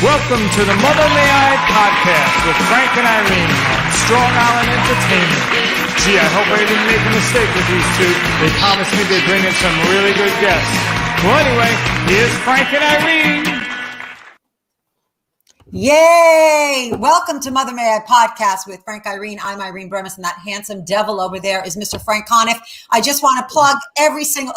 Welcome to the Mother May I podcast with Frank and Irene on Strong Island Entertainment. Gee, I hope I didn't make a mistake with these two. They promised me they'd bring in some really good guests. Well, anyway, here's Frank and Irene. Yay! Welcome to Mother May I podcast with Frank Irene. I'm Irene Bremis, and that handsome devil over there is Mr. Frank Conniff. I just want to plug every single...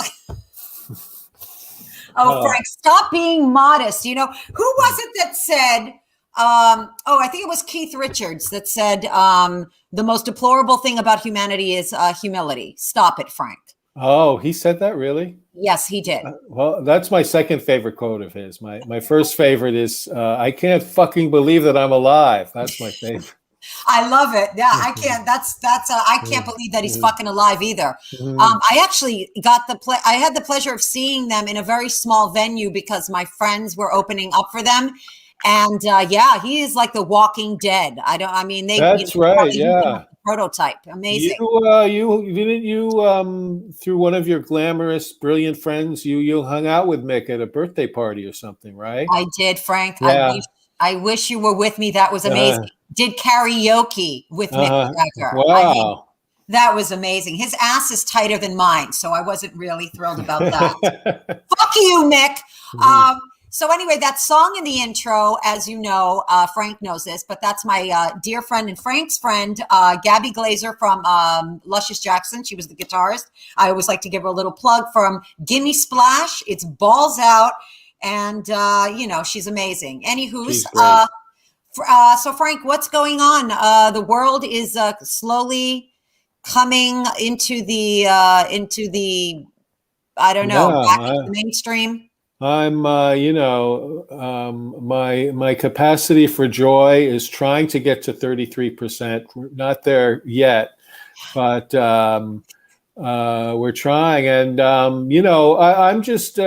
Frank, stop being modest. You know, who was it that said, I think it was Keith Richards that said, the most deplorable thing about humanity is humility. Stop it, Frank. Oh, he said that, really? Yes, he did. Well, that's my second favorite quote of his. My first favorite is, I can't fucking believe that I'm alive. That's my favorite. I love it. Yeah, I can't. I can't believe that he's fucking alive either. I actually I had the pleasure of seeing them in a very small venue because my friends were opening up for them. And he is like the Walking Dead. That's right. Yeah. Prototype. Amazing. You through one of your glamorous, brilliant friends, you hung out with Mick at a birthday party or something, right? I did, Frank. Yeah. I wish you were with me. That was amazing. Did karaoke with Mick Jagger. Wow. That was amazing. His ass is tighter than mine, so I wasn't really thrilled about that. Fuck you, Mick. So anyway, that song in the intro, as you know, Frank knows this, but that's my dear friend and Frank's friend, Gabby Glazer from Luscious Jackson. She was the guitarist. I always like to give her a little plug from Gimme Splash. It's balls out. And, she's amazing. Anywho's, so Frank, what's going on? The world is slowly coming into the back into the mainstream. I'm, my capacity for joy is trying to get to 33%. Not there yet, but we're trying. And, I'm just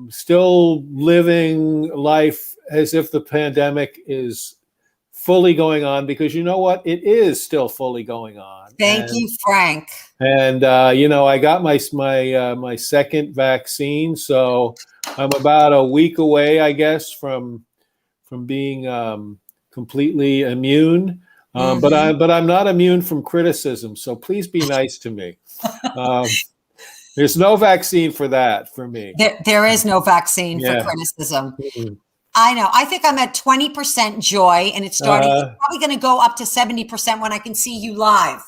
still living life as if the pandemic is fully going on, because you know what? It is still fully going on. Thank you, Frank. And, I got my second vaccine, so I'm about a week away, I guess, from being completely immune. But I'm not immune from criticism. So please be nice to me. There's no vaccine for that for me. There is no vaccine for criticism. Mm-hmm. I know. I think I'm at 20% joy, and it's starting. It's probably going to go up to 70% when I can see you live.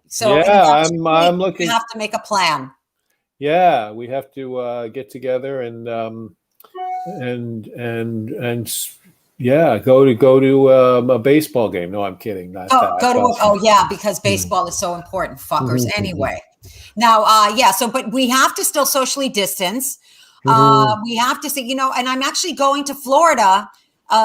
So I'm looking. We have to make a plan. Yeah, we have to get together and go to a baseball game. No, I'm kidding. Because baseball is so important, fuckers. Anyway, now, but we have to still socially distance. We have to say, and I'm actually going to Florida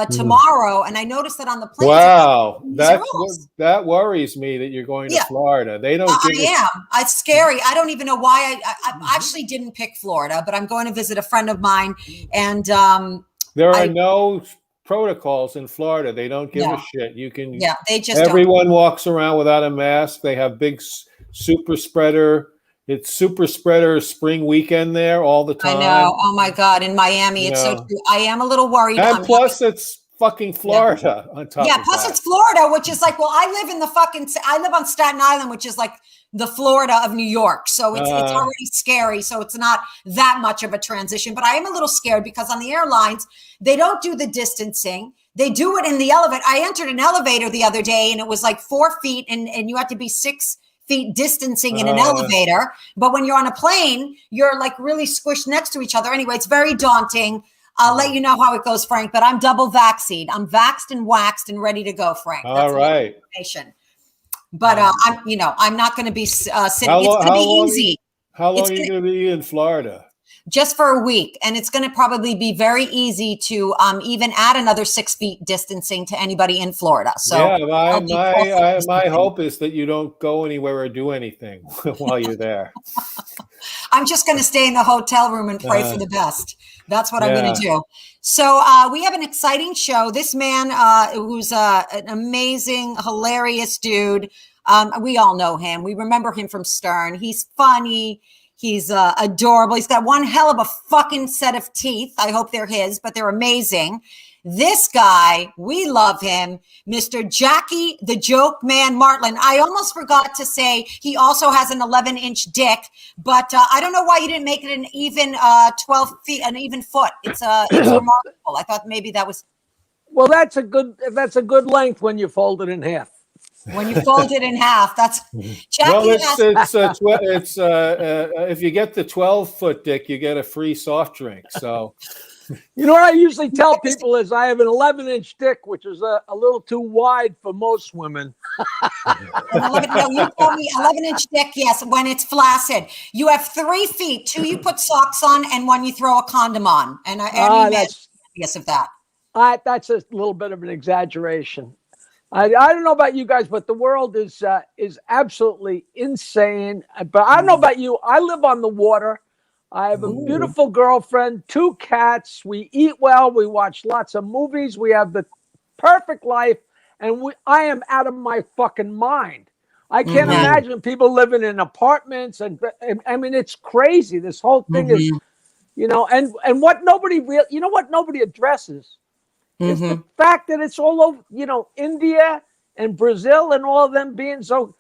tomorrow, and I noticed that on the plane. Wow, that worries me that you're going to Florida. They don't. It's scary. I don't even know why. I actually didn't pick Florida, but I'm going to visit a friend of mine, and there are no protocols in Florida. They don't give a shit. You can. Yeah, they just. Everyone walks around without a mask. They have big super spreader. It's super spreader spring weekend there all the time. I know. Oh my God. In Miami, it's so true. I am a little worried. And plus it's fucking Florida on top of that. Plus it's Florida, which is like, I live on Staten Island, which is like the Florida of New York. So it's already scary. So it's not that much of a transition, but I am a little scared because on the airlines, they don't do the distancing. They do it in the elevator. I entered an elevator the other day and it was like 4 feet and you had to be 6 feet distancing in an elevator. But when you're on a plane, you're like really squished next to each other. Anyway, it's very daunting. I'll let you know how it goes, Frank, but I'm double vaccinated. I'm vaxxed and waxed and ready to go, Frank. All right. But I'm not going to be sitting. It's going to be easy. How long are you going to be in Florida? Just for a week. And it's going to probably be very easy to even add another 6 feet distancing to anybody in Florida. So my hope is that you don't go anywhere or do anything while you're there. I'm just going to stay in the hotel room and pray for the best. That's what I'm going to do. So we have an exciting show. This man who's an amazing, hilarious dude. We all know him. We remember him from Stern. He's funny. He's adorable. He's got one hell of a fucking set of teeth. I hope they're his, but they're amazing. This guy, we love him, Mr. Jackie the Joke Man Martling. I almost forgot to say he also has an 11-inch dick, but I don't know why you didn't make it an even 12 feet, an even foot. It's remarkable. I thought maybe that was. Well, that's a good length when you fold it in half. When you fold it in half, that's Jackie. Well, it's if you get the 12-foot dick, you get a free soft drink. So. You know what I usually tell people is I have an 11-inch dick, which is a little too wide for most women. No, you told me 11-inch dick, yes, when it's flaccid. You have 3 feet, 2 you put socks on, and 1 you throw a condom on. And every man is envious of that. That's a little bit of an exaggeration. I don't know about you guys, but the world is absolutely insane. But I don't know about you. I live on the water. I have a beautiful girlfriend, 2 cats. We eat well. We watch lots of movies. We have the perfect life. And I am out of my fucking mind. I can't imagine people living in apartments. And I mean, it's crazy. This whole thing is, and what nobody addresses is the fact that it's all over, India and Brazil and all of them being so,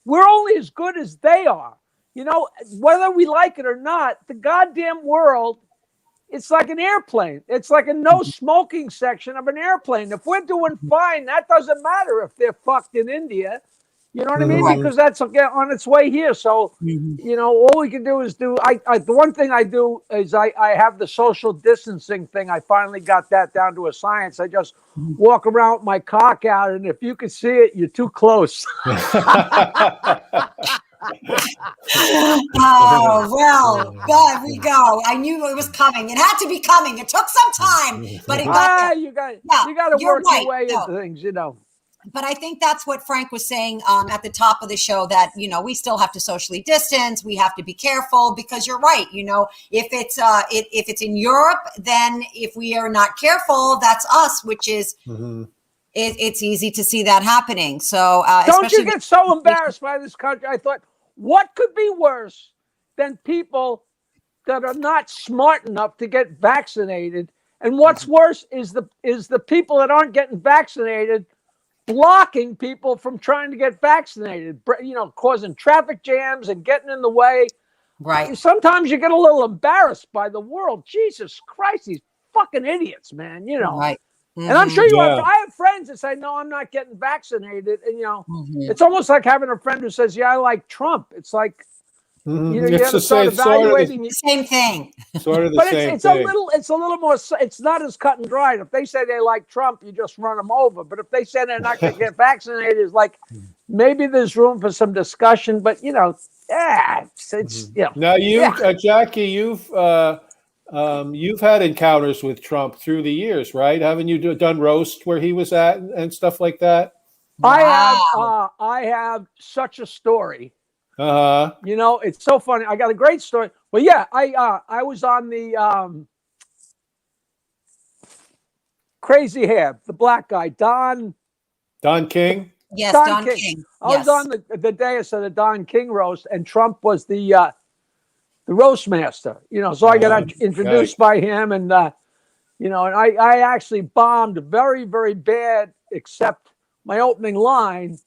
we're only as good as they are. Whether we like it or not, the goddamn world, it's like an airplane. It's like a no smoking section of an airplane. If we're doing fine, that doesn't matter if they're fucked in India. You know what I mean? Because that's on its way here. So, all we can do is the one thing I do is I have the social distancing thing. I finally got that down to a science. I just walk around with my cock out, and if you can see it, you're too close. Oh, well, there we go. I knew it was coming. It had to be coming. It took some time, but it got there. You got to work your way into things, But I think that's what Frank was saying at the top of the show, that, we still have to socially distance. We have to be careful because you're right. If it's in Europe, then if we are not careful, that's us, which is it's easy to see that happening. So don't you get so embarrassed by this country? I thought, what could be worse than people that are not smart enough to get vaccinated? And what's worse is the people that aren't getting vaccinated blocking people from trying to get vaccinated, causing traffic jams and getting in the way. Right. Sometimes you get a little embarrassed by the world. Jesus Christ, these fucking idiots, man, Right. And I'm sure I have friends that say, no, I'm not getting vaccinated. And, it's almost like having a friend who says, yeah, I like Trump. It's like, you have to start evaluating the same thing. Sort of the but same it's thing. It's a little more, it's not as cut and dried. If they say they like Trump, you just run them over. But if they say they're not going to get vaccinated, it's like, maybe there's room for some discussion, but it's. Now Jackie, you've had encounters with Trump through the years, right? Haven't you done roast where he was at and stuff like that? Wow. I have such a story. It's so funny. I got a great story. Well, yeah, I was on the Crazy Hair, the black guy, Don King. Yes, Don King. I was on the dais of the Don King roast, and Trump was the roast master. So I got introduced by him, and and I actually bombed very, very bad, except my opening line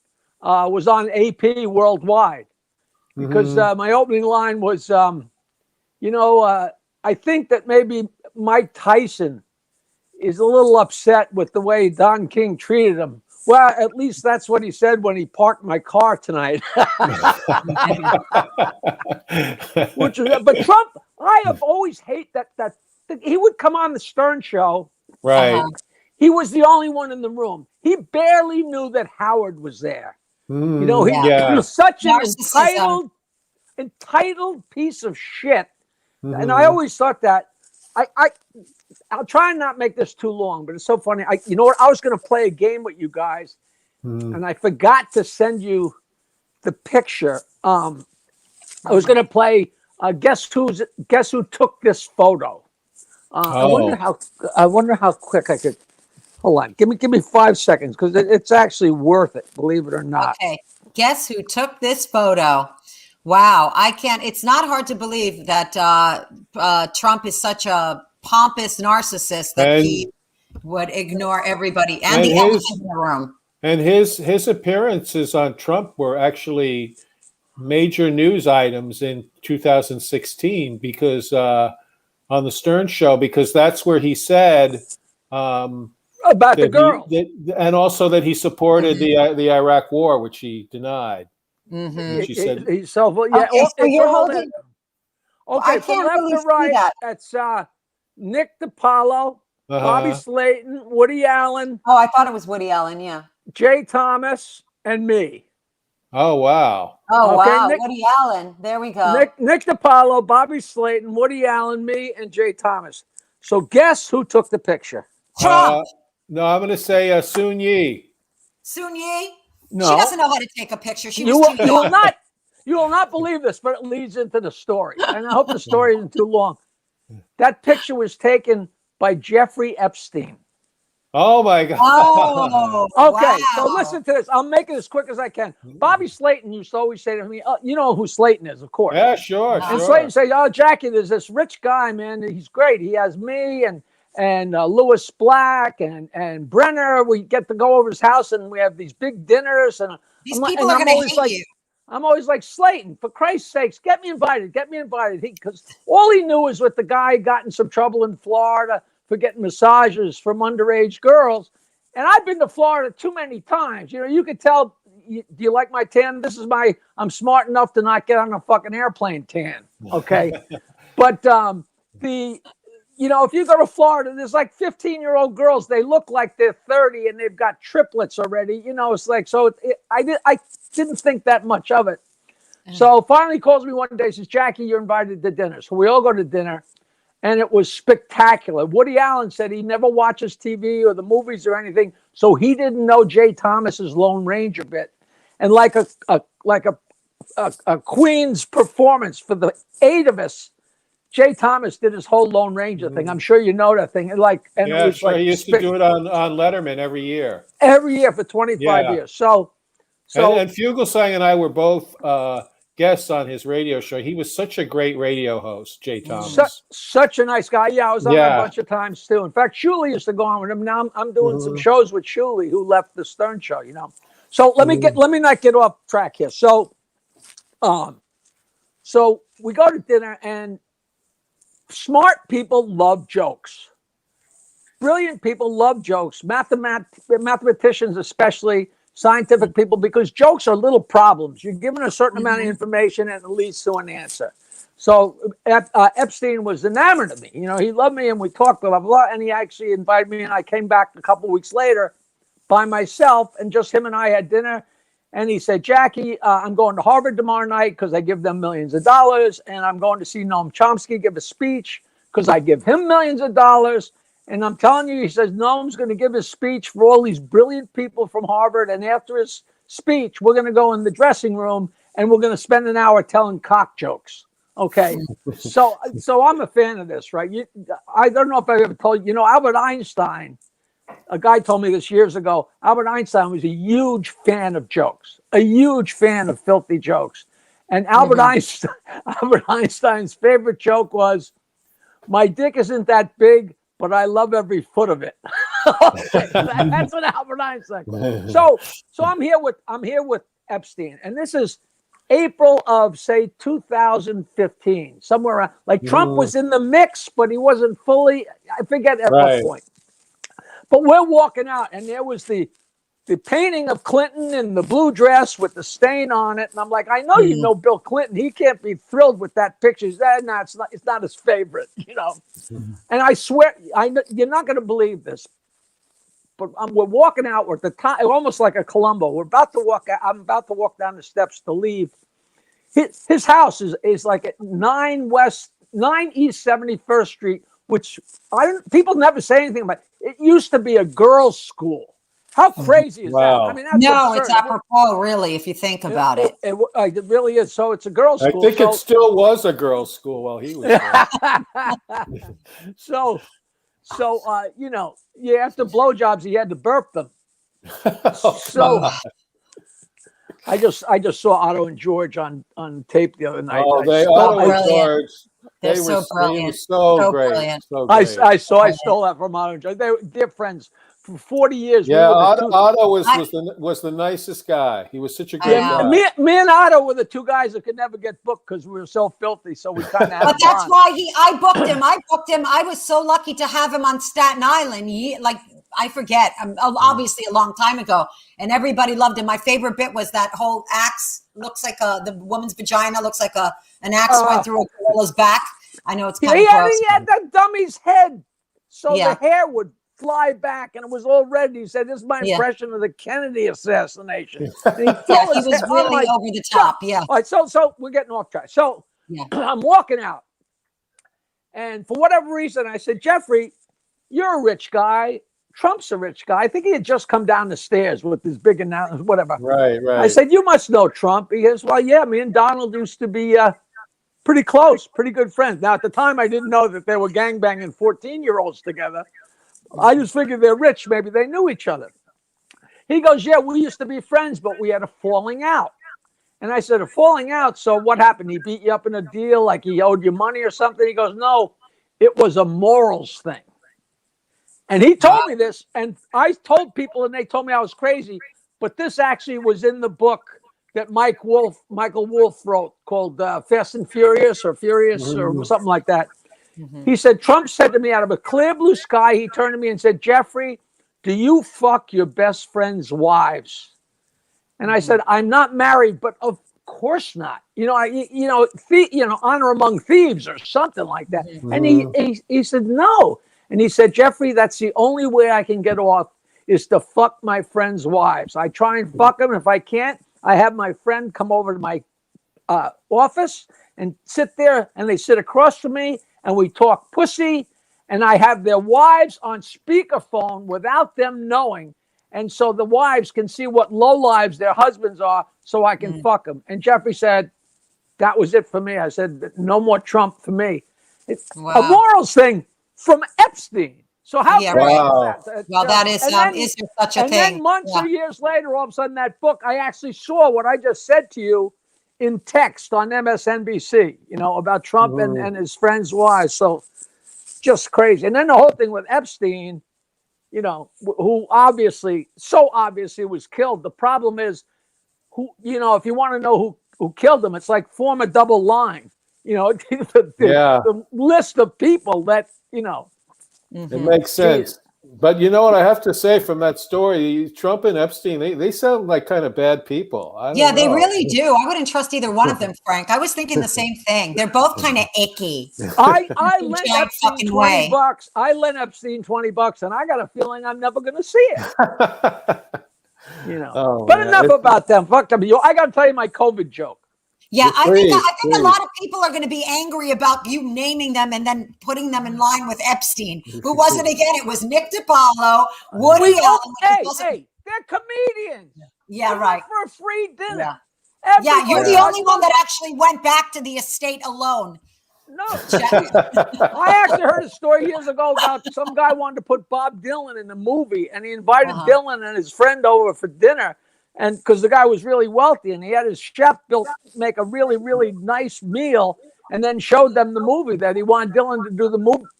was on AP Worldwide. Because my opening line was, I think that maybe Mike Tyson is a little upset with the way Don King treated him. Well, at least that's what he said when he parked my car tonight. But Trump, I have always hated that he would come on the Stern show. Right. He was the only one in the room. He barely knew that Howard was there. He was such an entitled piece of shit. And I always thought that I'll try and not make this too long, but it's so funny. You know what? I was going to play a game with you guys, and I forgot to send you the picture. I was going to play guess who took this photo. I wonder how quick I could. Hold on, give me 5 seconds because it's actually worth it. Believe it or not. Okay, guess who took this photo? Wow, I can't. It's not hard to believe that Trump is such a pompous narcissist that he would ignore everybody and the elephant in the room. And his appearances on Trump were actually major news items in 2016 because on the Stern Show, because that's where he said about the girl, and also that he supported the Iraq War, which he denied. Mm-hmm. She said, Okay, so you're holding. Okay, from left to right, that's Nick DiPaolo, Bobby Slayton, Woody Allen. Oh, I thought it was Woody Allen. Yeah. Jay Thomas and me. Oh wow! Oh wow! Woody Allen. There we go. Nick DiPaolo, Bobby Slayton, Woody Allen, me, and Jay Thomas. So guess who took the picture? Trump. No, I'm going to say Soon Yi. Soon Yi. No. She doesn't know how to take a picture. She was too young. You will not believe this, but it leads into the story. And I hope the story isn't too long. That picture was taken by Jeffrey Epstein. Oh, my God. Oh, okay, wow. So listen to this. I'll make it as quick as I can. Bobby Slayton used to always say to me, you know who Slayton is, of course. Yeah, sure. And Slayton say, oh, Jackie, there's this rich guy, man. He's great. He has me and Louis Black and Brenner. We get to go over his house and we have these big dinners. And these people are going to hate you. I'm always like, Slayton, for Christ's sakes, get me invited. Because all he knew is what the guy got in some trouble in Florida for getting massages from underage girls. And I've been to Florida too many times. You know, you could tell, do you like my tan? I'm smart enough to not get on a fucking airplane tan. Okay. But if you go to Florida, there's like 15-year-old girls. They look like they're 30 and they've got triplets already. You know, it's like, so I didn't think that much of it. So finally he calls me one day, says, Jackie, you're invited to dinner. So we all go to dinner and it was spectacular. Woody Allen said he never watches TV or the movies or anything. So he didn't know Jay Thomas's Lone Ranger bit. And like a Queen's performance for the 8 of us, Jay Thomas did his whole Lone Ranger thing. I'm sure you know that thing. It was he used to do it on Letterman every year. Every year for 25 years. So and Fugelsang and I were both guests on his radio show. He was such a great radio host, Jay Thomas. Such a nice guy. Yeah, I was on there a bunch of times too. In fact, Shuley used to go on with him. Now I'm doing some shows with Shuley, who left the Stern Show. You know. So let me not get off track here. So we go to dinner and. Smart people love jokes. Brilliant people love jokes. Mathematicians, especially scientific people, because jokes are little problems. You're given a certain amount of information and it leads to an answer. So Epstein was enamored of me. You know, he loved me and we talked, blah, blah, blah. And he actually invited me and I came back a couple of weeks later by myself and just him and I had dinner. And he said, Jackie, I'm going to Harvard tomorrow night because I give them millions of dollars. And I'm going to see Noam Chomsky give a speech because I give him millions of dollars. And I'm telling you, he says, Noam's going to give his speech for all these brilliant people from Harvard. And after his speech, we're going to go in the dressing room and we're going to spend an hour telling cock jokes. Okay. So I'm a fan of this, right? I don't know if I ever told you, Albert Einstein. A guy told me this years ago. Albert Einstein was a huge fan of jokes, a huge fan of filthy jokes. And Albert Einstein's favorite joke was, my dick isn't that big, but I love every foot of it. Okay, that's what Albert Einstein. So I'm here with Epstein. And this is April of, say, 2015, somewhere around. Like Trump was in the mix, but he wasn't fully, I forget at what point. But we're walking out, and there was the painting of Clinton in the blue dress with the stain on it. And I'm like, I know you know Bill Clinton. He can't be thrilled with that picture. He's it's not his favorite, And I swear, you're not going to believe this. But we're walking out. We're at the top, almost like a Columbo. We're about to walk out. I'm about to walk down the steps to leave. His house is like at 9 East 71st Street, which people never say anything about. It used to be a girls' school. How crazy is that? I mean, that's absurd. It's apropos, really, if you think about it. It really is. So it's a girls' school. I think it still was a girls' school while he was there. So after blowjobs, he had to burp them. I just saw Otto and George on tape the other night. Oh, Otto and George. They're They so were, brilliant. He was so So great. brilliant. So great. I stole that from Otto and George. They were dear friends for 40 years. Yeah, We were the Otto was the nicest guy. He was such a great guy. me and Otto were the two guys that could never get booked because we were so filthy. So we kind of had But that's why I booked him. I was so lucky to have him on Staten Island. I forget, obviously a long time ago, and everybody loved him. My favorite bit was that whole axe looks like the woman's vagina looks like an axe went through a gorilla's back. I know it's kind of gross. He had that dummy's head, so the hair would fly back, and it was all red. He said, "This is my impression of the Kennedy assassination." And he was really over the top. Yeah. All right, so we're getting off track. So I'm walking out, and for whatever reason, I said, "Jeffrey, you're a rich guy. Trump's a rich guy." I think he had just come down the stairs with his big announcement, whatever. Right. I said, "You must know Trump." He goes, "Well, yeah, me and Donald used to be pretty close, pretty good friends." Now, at the time, I didn't know that they were gangbanging 14-year-olds together. I just figured they're rich. Maybe they knew each other. He goes, "Yeah, we used to be friends, but we had a falling out." And I said, "A falling out? So what happened? He beat you up in a deal, like he owed you money or something?" He goes, "No, it was a morals thing." And he told me this, and I told people, and they told me I was crazy. But this actually was in the book that Michael Wolff wrote called Fast and Furious or something like that. He said, Trump said to me out of a clear blue sky, he turned to me and said, "Jeffrey, do you fuck your best friend's wives?" And I said, "I'm not married, but of course not. Honor among thieves or something like that." And he said, "No." And he said, "Jeffrey, that's the only way I can get off is to fuck my friends' wives. I try and fuck them. If I can't, I have my friend come over to my office and sit there, and they sit across from me, and we talk pussy, and I have their wives on speakerphone without them knowing. And so the wives can see what lowlives their husbands are, so I can fuck them." And Jeffrey said, that was it for me. I said, "No more Trump for me." It's a morals thing from Epstein. So how crazy is that? Well, that is there such a thing? And then months or years later, all of a sudden, that book, I actually saw what I just said to you in text on MSNBC, about Trump and his friends' wives. So just crazy. And then the whole thing with Epstein, who obviously was killed. The problem is, if you want to know who killed him, it's like form a double line. The list of people that, It makes sense. But you know what I have to say from that story, Trump and Epstein, they sound like kind of bad people. They really do. I wouldn't trust either one of them, Frank. I was thinking the same thing. They're both kind of icky. I lent Epstein $20. I lent Epstein $20, and I got a feeling I'm never going to see it. But enough about them. Fuck them. I got to tell you my COVID joke. Yeah, I think a lot of people are going to be angry about you naming them and then putting them in line with Epstein. Who was it again? It was Nick DiPaolo, Woody Allen. Hey, they're comedians. Yeah, they right. For a free dinner. Yeah, you're the only one that actually went back to the estate alone. No, I actually heard a story years ago about some guy wanted to put Bob Dylan in the movie, and he invited Dylan and his friend over for dinner. And because the guy was really wealthy, and he had his chef make a really, really nice meal, and then showed them the movie that he wanted Dylan to do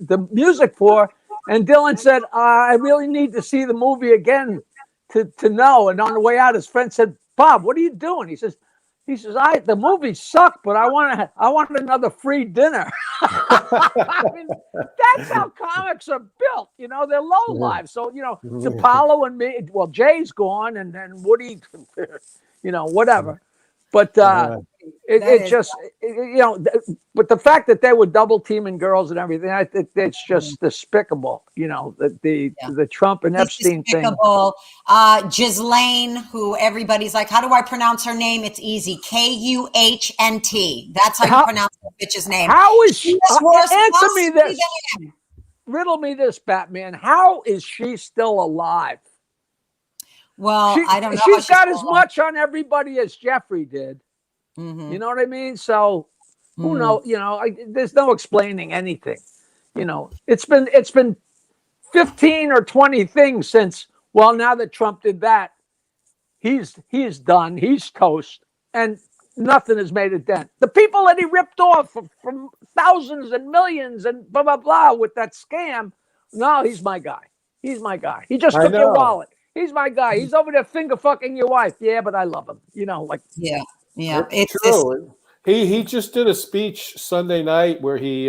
the music for. And Dylan said, "I really need to see the movie again to know." And on the way out, his friend said, "Bob, what are you doing?" He says, "The movie sucked, but I want another free dinner." I mean, that's how comics are built. They're low lives. So, DiPaolo and me, well, Jay's gone, and then Woody, whatever. But but the fact that they were double teaming girls and everything, I think it's just despicable. The Trump and Epstein thing. Ghislaine, who everybody's like, how do I pronounce her name? It's easy. Kuhnt. That's how you pronounce the bitch's name. How is she? Answer me this. Riddle me this, Batman. How is she still alive? Well, I don't know. She's got as much on everybody as Jeffrey did. Mm-hmm. You know what I mean? So who knows? There's no explaining anything. It's been 15 or 20 things since. Well, now that Trump did that, he's done. He's toast, and nothing has made a dent. The people that he ripped off from thousands and millions and blah blah blah with that scam. No, he's my guy. He's my guy. He just took your wallet. He's my guy. He's over there finger fucking your wife. Yeah, but I love him. Like yeah. It's true. He just did a speech Sunday night where he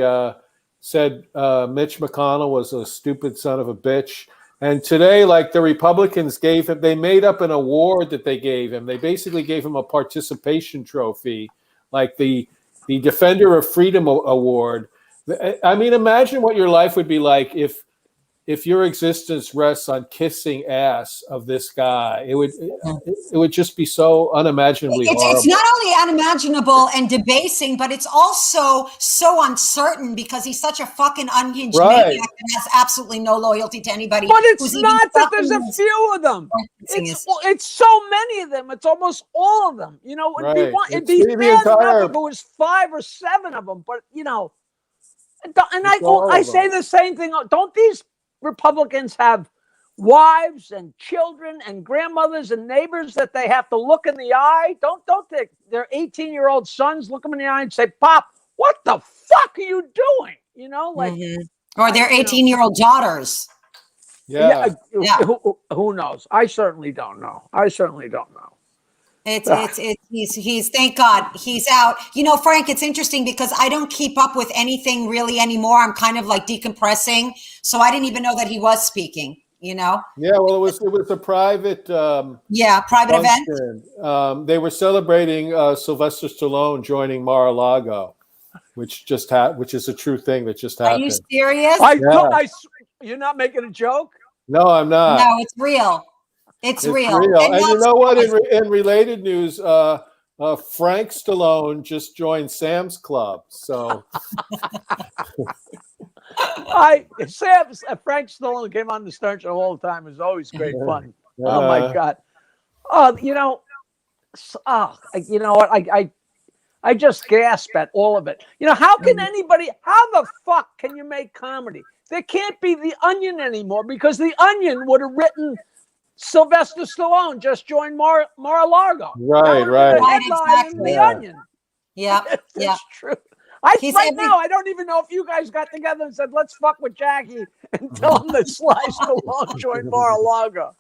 said Mitch McConnell was a stupid son of a bitch. And today, like the Republicans they made up an award that they gave him. They basically gave him a participation trophy, like the Defender of Freedom Award. I mean, imagine what your life would be like if your existence rests on kissing ass of this guy. It would just be so unimaginably horrible. It's not only unimaginable and debasing, but it's also so uncertain because he's such a fucking unhinged maniac and has absolutely no loyalty to anybody. But it's not that there's a few of them. It's so many of them. It's almost all of them. It'd be bad enough if it was 5 or 7 of them. But and I say the same thing. Don't these Republicans have wives and children and grandmothers and neighbors that they have to look in the eye? Don't their 18-year-old sons look them in the eye and say, "Pop, what the fuck are you doing?" Or their 18-year-old daughters. Yeah. Who knows? I certainly don't know. He's thank God he's out. Frank, it's interesting because I don't keep up with anything really anymore. I'm kind of like decompressing. So I didn't even know that he was speaking, Yeah, well, it was a private private event. They were celebrating Sylvester Stallone joining Mar-a-Lago, which is a true thing that just happened. Are you serious? You're not making a joke? No, I'm not. No, it's real. It's real. And you know what? In related news, Frank Stallone just joined Sam's Club. So Frank Stallone came on the Stern Show all the time. It was always great fun. Oh my God. You know what? I just gasp at all of it. How can how the fuck can you make comedy? There can't be The Onion anymore because The Onion would have written Sylvester Stallone just joined Mar-a-Lago. Right. Exactly. The Onion. Yeah. That's true. Now, I don't even know if you guys got together and said, let's fuck with Jackie and tell him that Sly Stallone joined Mar-a-Lago.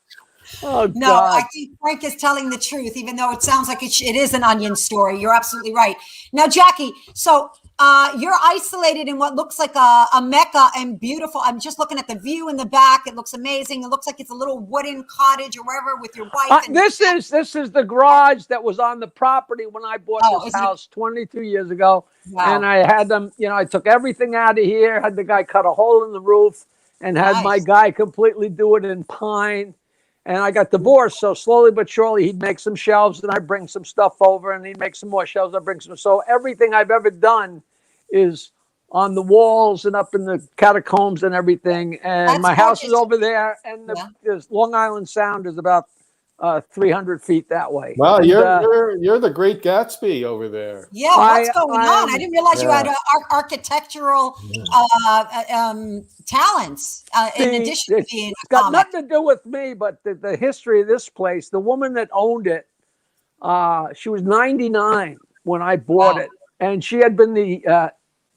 Oh, no, God. I think Frank is telling the truth, even though it sounds like it is an Onion story. You're absolutely right. Now, Jackie, so you're isolated in what looks like a Mecca and beautiful. I'm just looking at the view in the back. It looks amazing. It looks like it's a little wooden cottage or wherever with your wife. This is the garage that was on the property when I bought this house 22 years ago. Wow. And I had them, I took everything out of here, had the guy cut a hole in the roof and had my guy completely do it in pine. And I got divorced, so slowly but surely he'd make some shelves and I'd bring some stuff over and he'd make some more shelves. I'd bring some. So everything I've ever done is on the walls and up in the catacombs and everything. And that's my house is over there. And the Long Island Sound is about 300 feet that way. Wow, you're the Great Gatsby over there. Yeah, what's going on? I didn't realize you had architectural talents in addition to being it's got nothing to do with me, but the history of this place, the woman that owned it, she was 99 when I bought it. And she had been the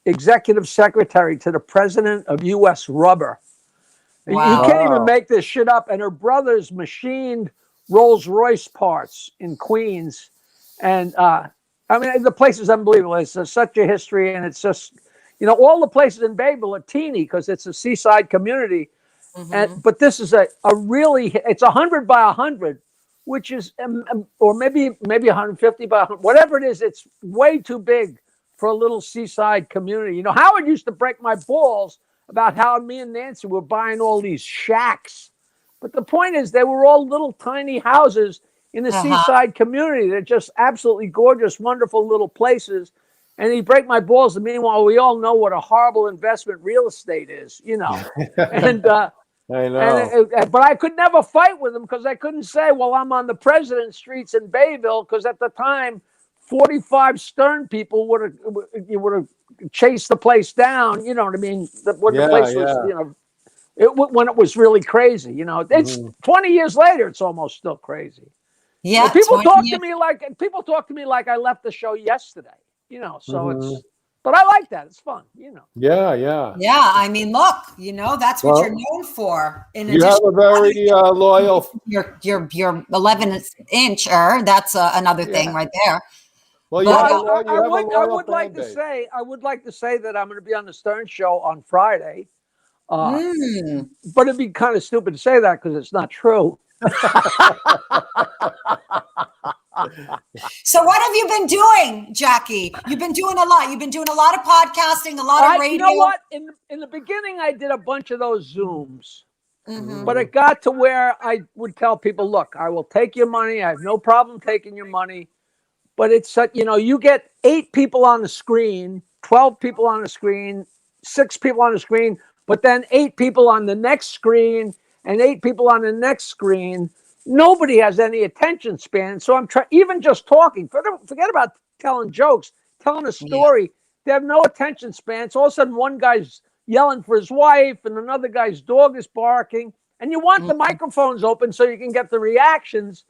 executive secretary to the president of U.S. Rubber. Wow. You can't even make this shit up. And her brothers machined Rolls-Royce parts in Queens. And the place is unbelievable. It's such a history. And it's just, all the places in Bayville are teeny because it's a seaside community. Mm-hmm. But this is it's 100 by 100, which is, or maybe 150 by 100, whatever it is, it's way too big for a little seaside community. Howard used to break my balls about how me and Nancy were buying all these shacks. But the point is they were all little tiny houses in a seaside community. They're just absolutely gorgeous, wonderful little places. And he'd break my balls. And meanwhile, we all know what a horrible investment real estate is, And I know. But I could never fight with him because I couldn't say, well, I'm on the President Streets in Bayville, because at the time, 45 Stern people would have chased the place down. You know what I mean? When the place was, when it was really crazy. It's 20 years later, it's almost still crazy. Yeah. People 20 talk years. to me like I left the show yesterday. So Mhm. it's. But I like that. It's fun. Yeah, yeah. Yeah. I mean, look, that's what you're Well, known for. In you have addition a very loyal. your 11-incher, that's another thing Yeah. right there. Well, you But have a I loyal would like fan to base. say that I'm going to be on the Stern Show on Friday. mm. But it'd be kind of stupid to say that because it's not true. So what have you been doing, Jackie? You've been doing a lot. You've been doing a lot of podcasting, a lot of radio. You know what? In the beginning, I did a bunch of those Zooms. Mhm. But it got to where I would tell people, look, I will take your money. I have no problem taking your money. But it's such, you get 8 people on the screen, 12 people on the screen, 6 people on the screen, but then 8 people on the next screen and 8 people on the next screen. Nobody has any attention span. So I'm even just talking, forget about telling jokes, telling a story. They have no attention span. So all of a sudden one guy's yelling for his wife and another guy's dog is barking. And you want the microphones open so you can get the reactions.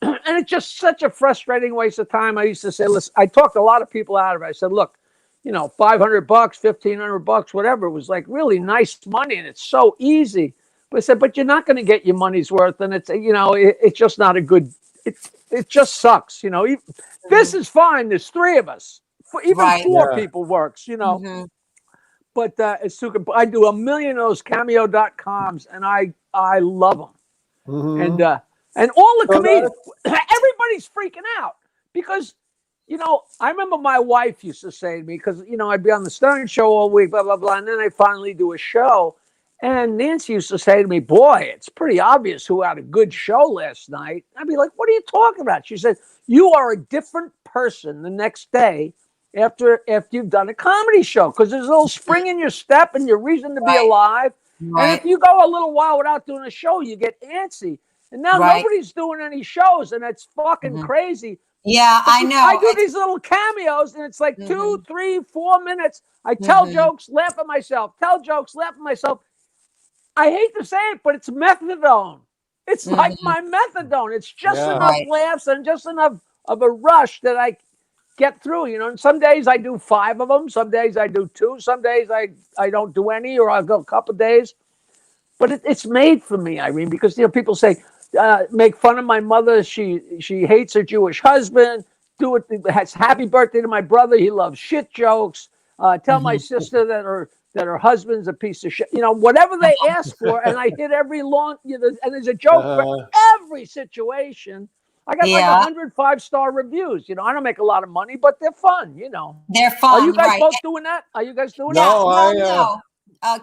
And it's just such a frustrating waste of time. I used to say, listen, I talked a lot of people out of it. I said, look, $500, $1,500, whatever. It was like really nice money and it's so easy. But I said, but you're not going to get your money's worth. And it's, it's just not a good, it just sucks. This is fine. There's 3 of us. Even 4 people works, Mhm. But it's too good. I do 1 million of those cameo.coms and I love them. Mhm. And all the comedians, everybody's freaking out because, I remember my wife used to say to me, because, I'd be on the Stern Show all week, blah, blah, blah. And then I finally do a show. And Nancy used to say to me, boy, it's pretty obvious who had a good show last night. I'd be like, what are you talking about? She said, you are a different person the next day after you've done a comedy show because there's a little spring in your step and your reason to be alive. Right. And if you go a little while without doing a show, you get antsy. And now nobody's doing any shows, and it's fucking crazy. Yeah, I know. I do these little cameos, and it's like 2, 3, 4 minutes. I tell jokes, laugh at myself. Tell jokes, laugh at myself. I hate to say it, but it's methadone. It's like my methadone. It's just enough laughs and just enough of a rush that I get through. And some days I do 5 of them. Some days I do 2. Some days I don't do any, or I'll go a couple of days. But it's made for me, Irene, because people say, make fun of my mother. She hates her Jewish husband. Do it. Has happy birthday to my brother. He loves shit jokes. Tell my sister that her husband's a piece of shit. Whatever they ask for, and I hit every long. And there's a joke for every situation. I got like 100 5-star reviews. I don't make a lot of money, but they're fun. They're fun. Are you guys both doing that? Are you guys doing that? No.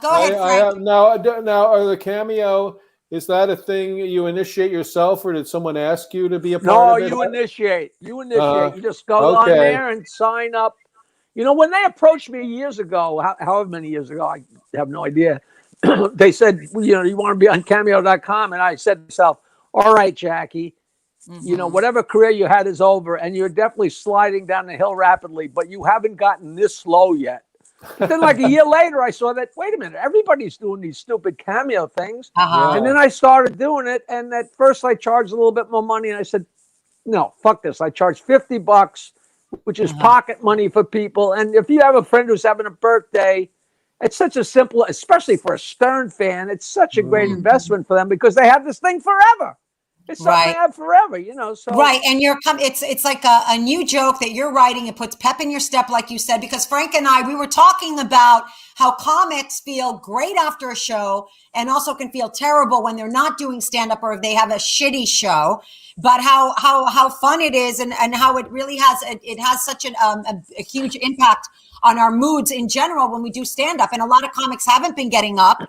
Go ahead, Frank. Now, are the cameo? Is that a thing you initiate yourself, or did someone ask you to be a part of it? No, you initiate. You just go on there and sign up. When they approached me years ago, however many years ago, I have no idea. They said, you want to be on cameo.com. And I said to myself, all right, Jackie, whatever career you had is over and you're definitely sliding down the hill rapidly, but you haven't gotten this low yet. But then like a year later, I saw that, wait a minute, everybody's doing these stupid cameo things. And then I started doing it. And at first I charged a little bit more money. And I said, no, fuck this. I charge $50, which is pocket money for people. And if you have a friend who's having a birthday, it's such a simple, especially for a Stern fan, it's such a great investment for them because they have this thing forever. It's something they have forever, So and it's like a new joke that you're writing. It puts pep in your step, like you said, because Frank and I, we were talking about how comics feel great after a show and also can feel terrible when they're not doing stand-up or if they have a shitty show. But how fun it is and how it really has such a huge impact on our moods in general when we do stand-up. And a lot of comics haven't been getting up.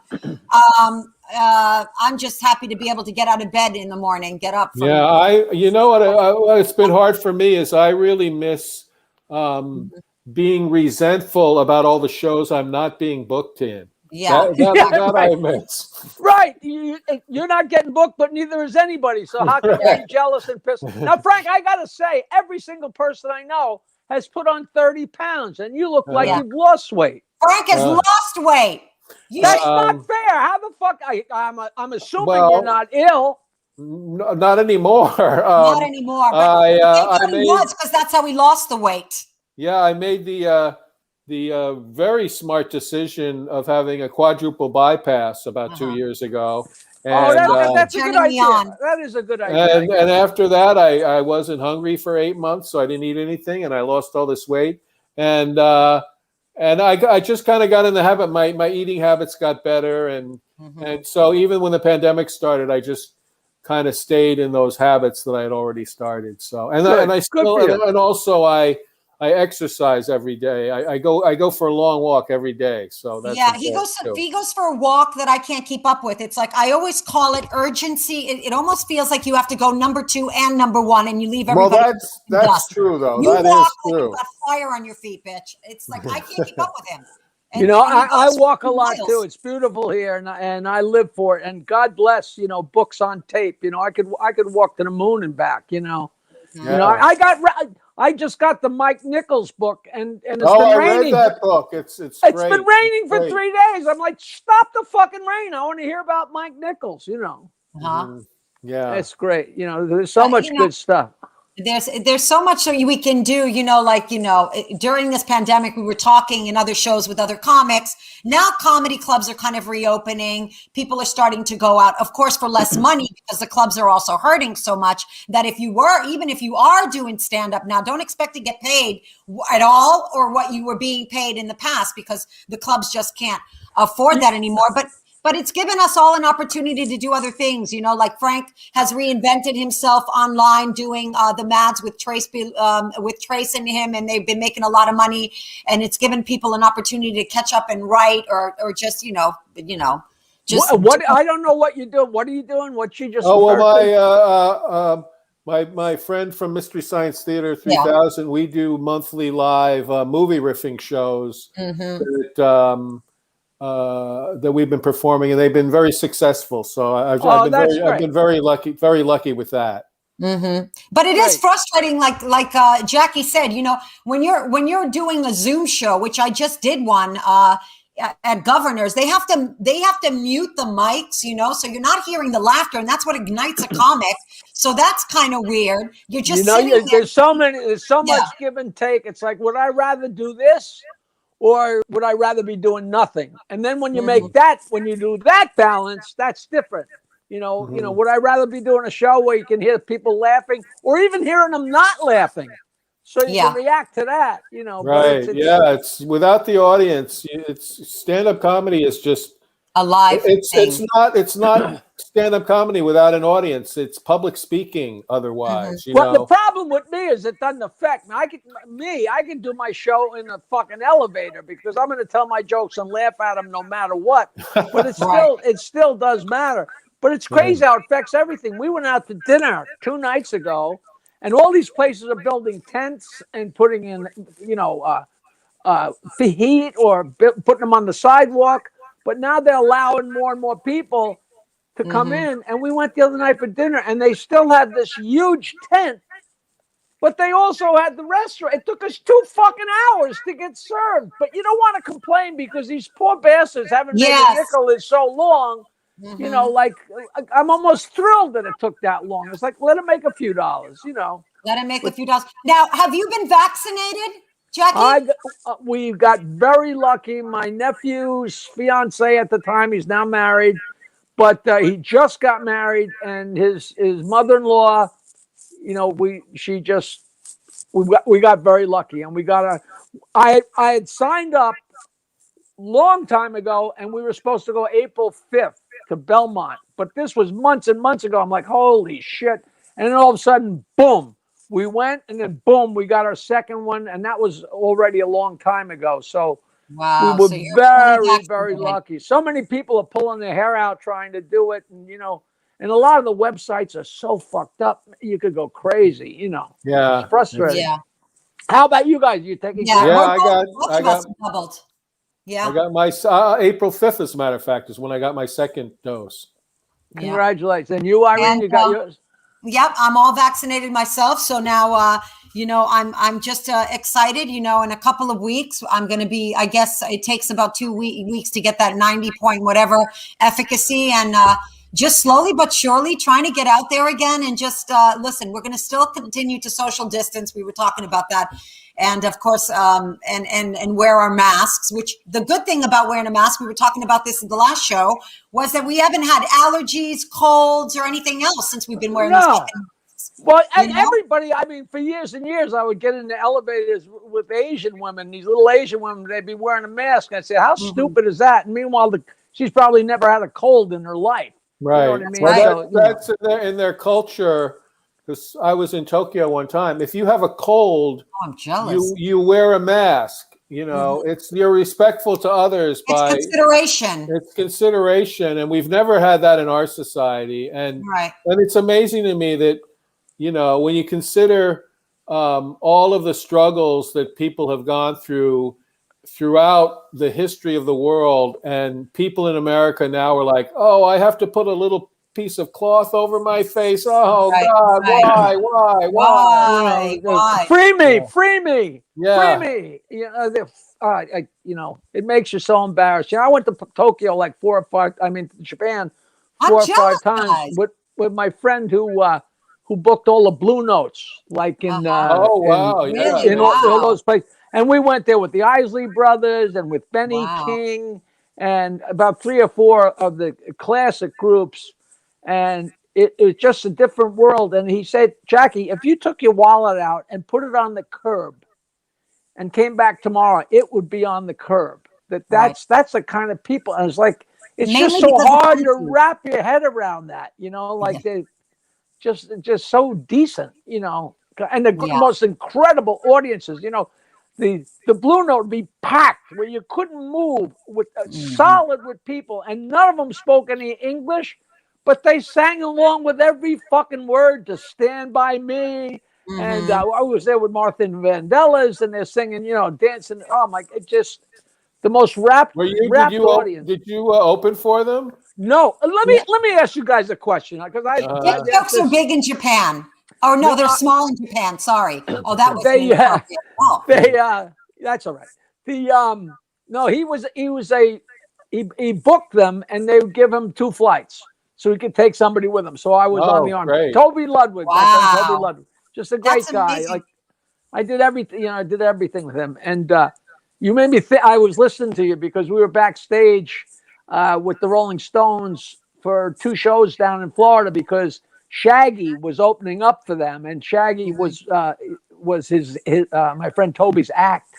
I'm just happy to be able to get out of bed in the morning, get up. You know what? It's been hard for me is I really miss being resentful about all the shows I'm not being booked in. That I miss. Right. You're not getting booked, but neither is anybody. So how can you be jealous and pissed? Now, Frank, I got to say, every single person I know has put on 30 pounds, and you look like you've lost weight. Frank has lost weight. That's not fair. How the fuck? I'm assuming you're not ill. Not anymore. Not anymore. But I I made, was, because that's how he lost the weight. yeah, I made the very smart decision of having a quadruple bypass about 2 years ago. Oh, And that's a good Turning me idea. on. That is a good idea. and after that, I wasn't hungry for 8 months, so I didn't eat anything, and I lost all this weight. And I just kind of got in the habit. My eating habits got better, and so even when the pandemic started, I just kind of stayed in those habits that I had already started. So and I still and also I exercise every day. I go for a long walk every day. So that's he goes for a walk that I can't keep up with. It's like I always call it urgency. It almost feels like you have to go number 2 and number 1, and you leave everybody. Well, that's true though. You that walk is like true. you've got fire on your feet, bitch. It's like I can't keep up with him. And, you know, and he I goes walk a lot miles. too. It's beautiful here, and I live for it. And God bless, you know, books on tape. You know, I could walk to the moon and back. You know, Yeah. you know, I just got the Mike Nichols book, and it's been I raining. read that book. It's It's great. been raining for Great. 3 days. I'm like, stop the fucking rain. I want to hear about Mike Nichols. You know, Yeah, it's great. You know, there's so much good stuff. There's so much we can do, you know, like, you know, during this pandemic, we were talking in other shows with other comics. Now comedy clubs are kind of reopening. People are starting to go out, of course, for less money, because the clubs are also hurting so much that even if you are doing stand-up now, don't expect to get paid at all or what you were being paid in the past, because the clubs just can't afford that anymore. But it's given us all an opportunity to do other things, you know, like Frank has reinvented himself online doing the Mads with Trace and him, and they've been making a lot of money, and it's given people an opportunity to catch up and write or just, just What I don't know what you do. What are you doing? What she just my friend from Mystery Science Theater 3000, we do monthly live movie riffing shows that we've been performing, and they've been very successful. So I've been very lucky with that. But it is frustrating, like Jackie said, you know, when you're doing a Zoom show, which I just did one at Governor's, they have to mute the mics, you know, so you're not hearing the laughter, and that's what ignites a comic. So that's kind of weird. You're just there's so much give and take. It's like, would I rather do this, or would I rather be doing nothing? And then when you when you do that balance, that's different. You know, would I rather be doing a show where you can hear people laughing, or even hearing them not laughing, so you can react to that? You know, right? It's without the audience. It's stand-up comedy is just a live thing. It's not stand-up comedy without an audience. It's public speaking otherwise. You know? The problem with me is it doesn't affect me. I can do my show in a fucking elevator, because I'm going to tell my jokes and laugh at them no matter what. But it still does matter. But it's crazy how it affects everything. We went out to dinner 2 nights ago, and all these places are building tents and putting in, heat or putting them on the sidewalk. But now they're allowing more and more people to come in. And we went the other night for dinner, and they still had this huge tent, but they also had the restaurant. It took us 2 fucking hours to get served. But you don't want to complain, because these poor bastards haven't made a nickel in so long. You know, like, I'm almost thrilled that it took that long. It's like, let it make a few dollars, you know. Let it make a few dollars. Now, have you been vaccinated, Jackie? We got very lucky. My nephew's fiance at the time, he's now married, but he just got married, and his mother-in-law, you know, we got very lucky, and I had signed up long time ago, and we were supposed to go April 5th to Belmont, but this was months and months ago. I'm like, holy shit. And then all of a sudden, boom, we went, and then boom, we got our second one, and that was already a long time ago. So wow, we were very, very lucky. So many people are pulling their hair out trying to do it, and you know, and a lot of the websites are so fucked up, you could go crazy, you know. Yeah, it's frustrating. Yeah. How about you guys? You taking? I got doubled. Yeah, I got my April 5th, as a matter of fact, is when I got my second dose. Congratulations. And you, Irene, you got yours? Yep, I'm all vaccinated myself. So now, you know, I'm just excited. You know, in a couple of weeks, I'm going to be, I guess it takes about 2 weeks to get that 90 point whatever efficacy. And, just slowly but surely trying to get out there again and just listen. We're going to still continue to social distance. We were talking about that, and of course, and wear our masks. Which the good thing about wearing a mask, we were talking about this in the last show, was that we haven't had allergies, colds, or anything else since we've been wearing these masks. Well, and everybody, I mean, for years and years, I would get into elevators with Asian women, these little Asian women, they'd be wearing a mask. I'd say, how stupid is that? And meanwhile, she's probably never had a cold in her life. Right. You know what I mean? Well, So, that's in their culture. Because I was in Tokyo one time. If you have a cold, I'm jealous. You wear a mask. You know, you're respectful to others by consideration. It's consideration, and we've never had that in our society. And it's amazing to me that, you know, when you consider all of the struggles that people have gone throughout the history of the world, and people in America now are like, oh, I have to put a little piece of cloth over my face. Oh God, why? Free me. Yeah. Free me. You know, it makes you so embarrassed. You know, I went to Tokyo like Japan 4 or 5 times with my friend who booked all the Blue Notes, like in in all those places. And we went there with the Isley Brothers and with Benny King and about 3 or 4 of the classic groups. And it was just a different world. And he said, Jackie, if you took your wallet out and put it on the curb and came back tomorrow, it would be on the curb. That's the kind of people. And it's like, it's just so hard to wrap your head around that, you know, like they just so decent, you know, and the most incredible audiences, you know. The Blue Note would be packed where you couldn't move, with solid with people, and none of them spoke any English, but they sang along with every fucking word to Stand By Me. And I was there with Martha and Vandellas, and they're singing, you know, dancing. Oh my, it just the most wrapped audience. Did you open for them? No. Let me ask you guys a question, because Dick jokes are big in Japan. Oh no, they're small in Japan. Sorry. Oh, that was that's all right. No, he booked them, and they would give him 2 flights so he could take somebody with him. So I was on the arm. Great. Toby Ludwig, my friend Toby Ludwig, just a great guy. Amazing. Like I did everything, you know, I did everything with him. And you made me think. I was listening to you because we were backstage with the Rolling Stones for 2 shows down in Florida, because Shaggy was opening up for them, and Shaggy was his my friend Toby's act.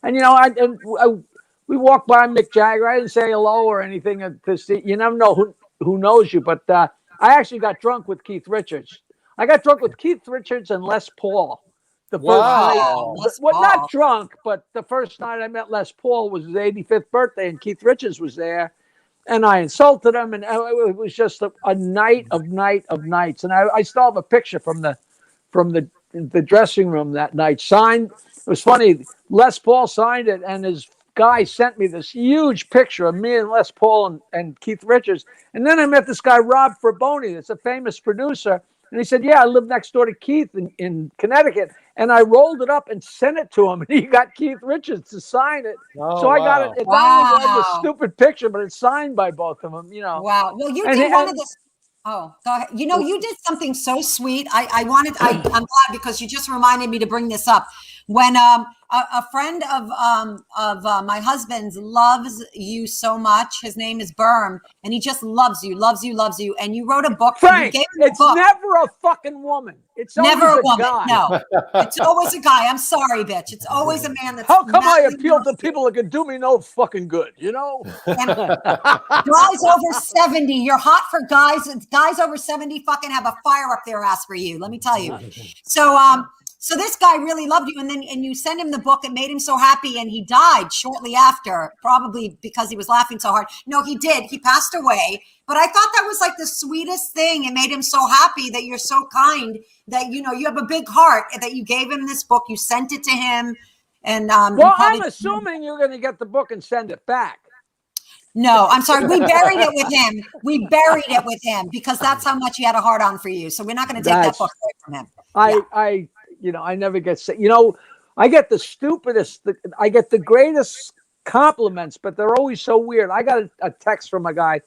And you know, we walked by Mick Jagger. I didn't say hello or anything to see. You never know who knows you. But I actually got drunk with Keith Richards. I got drunk with Keith Richards and Les Paul. The first night, not drunk, but the first night I met Les Paul was his 85th birthday, and Keith Richards was there. And I insulted him, and it was just a night of nights. And I still have a picture from the dressing room that night. Signed. It was funny. Les Paul signed it, and his guy sent me this huge picture of me and Les Paul and Keith Richards. And then I met this guy, Rob Fraboni, that's a famous producer. And he said, yeah, I live next door to Keith in Connecticut. And I rolled it up and sent it to him. And he got Keith Richards to sign it. So I got it. It's not only a stupid picture, but it's signed by both of them, you know. Wow. Well, you did one of the... Oh, go ahead. You know, you did something so sweet. I'm glad, because you just reminded me to bring this up. When a friend of my husband's loves you so much, his name is Berm, and he just loves you. And you wrote a book. Frank, it's never a fucking woman. It's never a woman. Guy. No, it's always a guy. I'm sorry, bitch. It's always a man. That's how come I appeal to people that can do me no fucking good? You know, guys over 70. You're hot for guys. Guys over 70 fucking have a fire up their ass for you. Let me tell you. So this guy really loved you, and you sent him the book. It made him so happy, and he died shortly after, probably because he was laughing so hard. No, he did. He passed away. But I thought that was like the sweetest thing. It made him so happy that you're so kind, that, you know, you have a big heart, that you gave him this book. You sent it to him. And well, I'm assuming you're going to get the book and send it back. No, I'm sorry. We buried it with him. Because that's how much he had a heart on for you. So we're not going to take that book away from him. You know, I never get sick. You know, I get the stupidest, I get the greatest compliments, but they're always so weird. I got a text from a guy.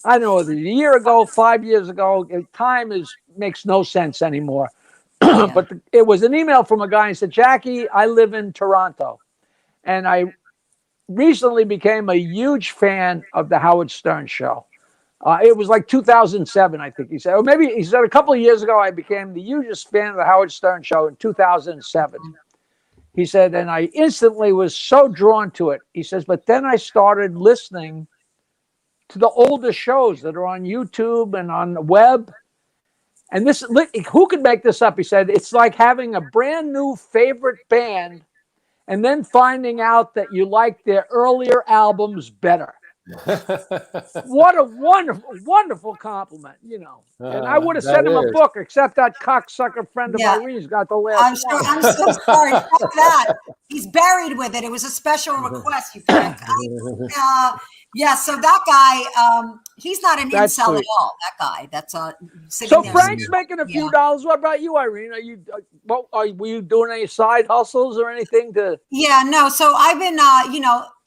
I don't know, whether a year ago, 5 years ago. Time makes no sense anymore. Yeah. But it was an email from a guy and said, Jackie, I live in Toronto, and I recently became a huge fan of the Howard Stern show. It was like 2007, I think he said. Or maybe he said a couple of years ago, I became the hugest fan of the Howard Stern show in 2007. He said, and I instantly was so drawn to it. He says, but then I started listening to the older shows that are on YouTube and on the web. And this, who could make this up? He said, it's like having a brand new favorite band and then finding out that you like their earlier albums better. What a wonderful, wonderful compliment, you know. And I would have sent him a book, except that cocksucker friend of Irene's got the last one. I'm so sorry. Fuck that. He's buried with it. It was a special request, you prick. Yeah, so that guy, he's not an incel at all. That guy, that's so Frank's making a few dollars. What about you, Irene? Were you doing any side hustles or anything to? Yeah, no. So I've been,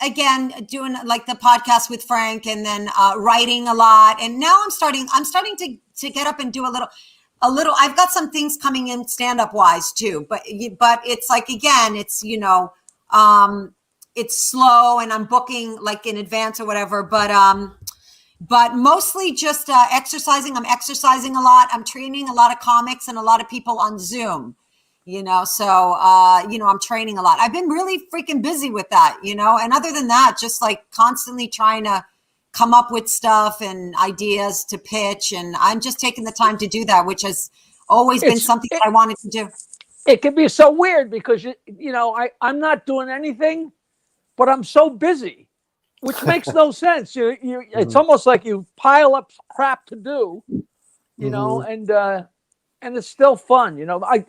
again, doing like the podcast with Frank, and then writing a lot. And now I'm starting to get up and do a little. I've got some things coming in stand-up wise too, but it's like, again, it's it's slow, and I'm booking like in advance or whatever. But mostly just exercising. I'm exercising a lot. I'm training a lot of comics and a lot of people on Zoom. So I'm training a lot. I've been really freaking busy with that. And other than that, just like constantly trying to come up with stuff and ideas to pitch, and I'm just taking the time to do that, which has always been something I wanted to do. It can be so weird because I'm not doing anything, but I'm so busy, which makes no sense. It's almost like you pile up crap to do, and it's still fun.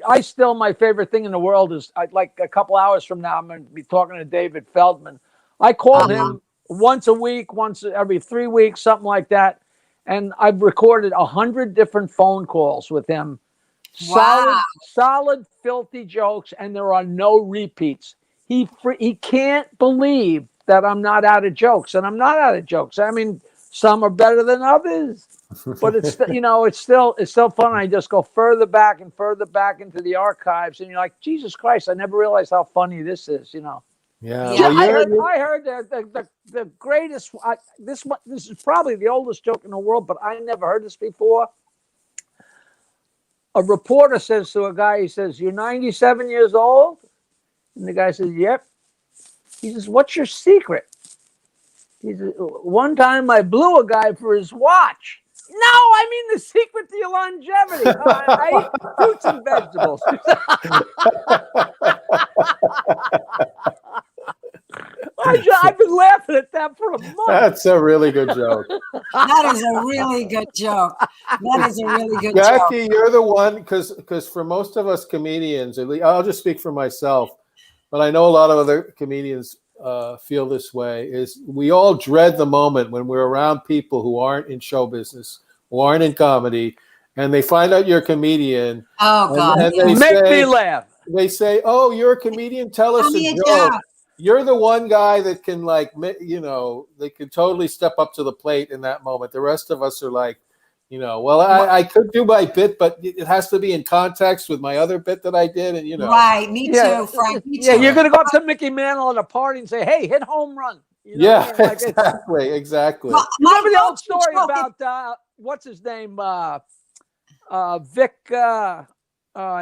I still, my favorite thing in the world is like a couple hours from now, I'm going to be talking to David Feldman. I call him once a week, once every 3 weeks, something like that. And I've recorded 100 different phone calls with him. Wow. Solid, filthy jokes. And there are no repeats. He can't believe that I'm not out of jokes, and I'm not out of jokes. I mean, some are better than others, but it's still fun. I just go further back and further back into the archives, and you're like, Jesus Christ, I never realized how funny this is. Yeah. Well, I heard that the greatest. This is probably the oldest joke in the world, but I never heard this before. A reporter says to a guy, he says, "You're 97 years old?" And the guy says, "Yep." He says, "What's your secret?" He says, "One time I blew a guy for his watch." No, I mean the secret to your longevity. I eat fruits and vegetables. I've been laughing at that for a month. That's a really good joke. That is a really good joke. That is a really good joke. Jackie, you're the one, because for most of us comedians, at least, I'll just speak for myself, but I know a lot of other comedians feel this way, is we all dread the moment when we're around people who aren't in show business, who aren't in comedy, and they find out you're a comedian. Oh, God. And they Make me laugh. They say, "Oh, you're a comedian. Tell us a joke." You're the one guy that can, like, they can totally step up to the plate in that moment. The rest of us are like, well, I could do my bit, but it has to be in context with my other bit that I did. And, Right. Me too, Frank. Me too. Yeah, you're going to go up to Mickey Mantle at a party and say, "Hey, hit home run." Exactly. Remember the old story about, what's his name? Vic, I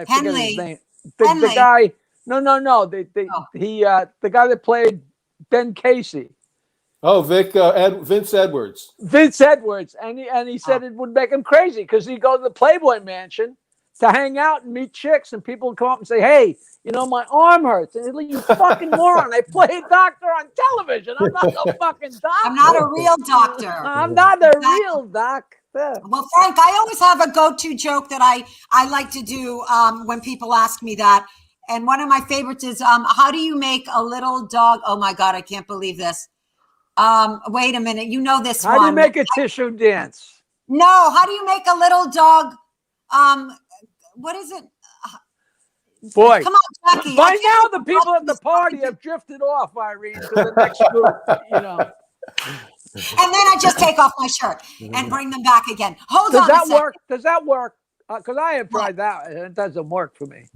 forget his name. The guy. No. The guy that played Ben Casey. Oh, Vince Edwards. Vince Edwards, and he said it would make him crazy because he'd go to the Playboy Mansion to hang out and meet chicks, and people would come up and say, "Hey, my arm hurts." And he'd like, "You fucking moron! I play a doctor on television. I'm not a fucking doctor. I'm not a real doctor. I'm not a real doctor." Well, Frank, I always have a go-to joke that I like to do when people ask me that. And one of my favorites is, how do you make a little dog? Oh my God, I can't believe this. Wait a minute. You know this one. How do you make a tissue dance? No, how do you make a little dog? What is it? Boy, come on, Jackie. By now the people at the party have drifted off, Irene, to the next group, And then I just take off my shirt and bring them back again. Hold Does on that a second. work? Does that work? Because I have tried that, and it doesn't work for me.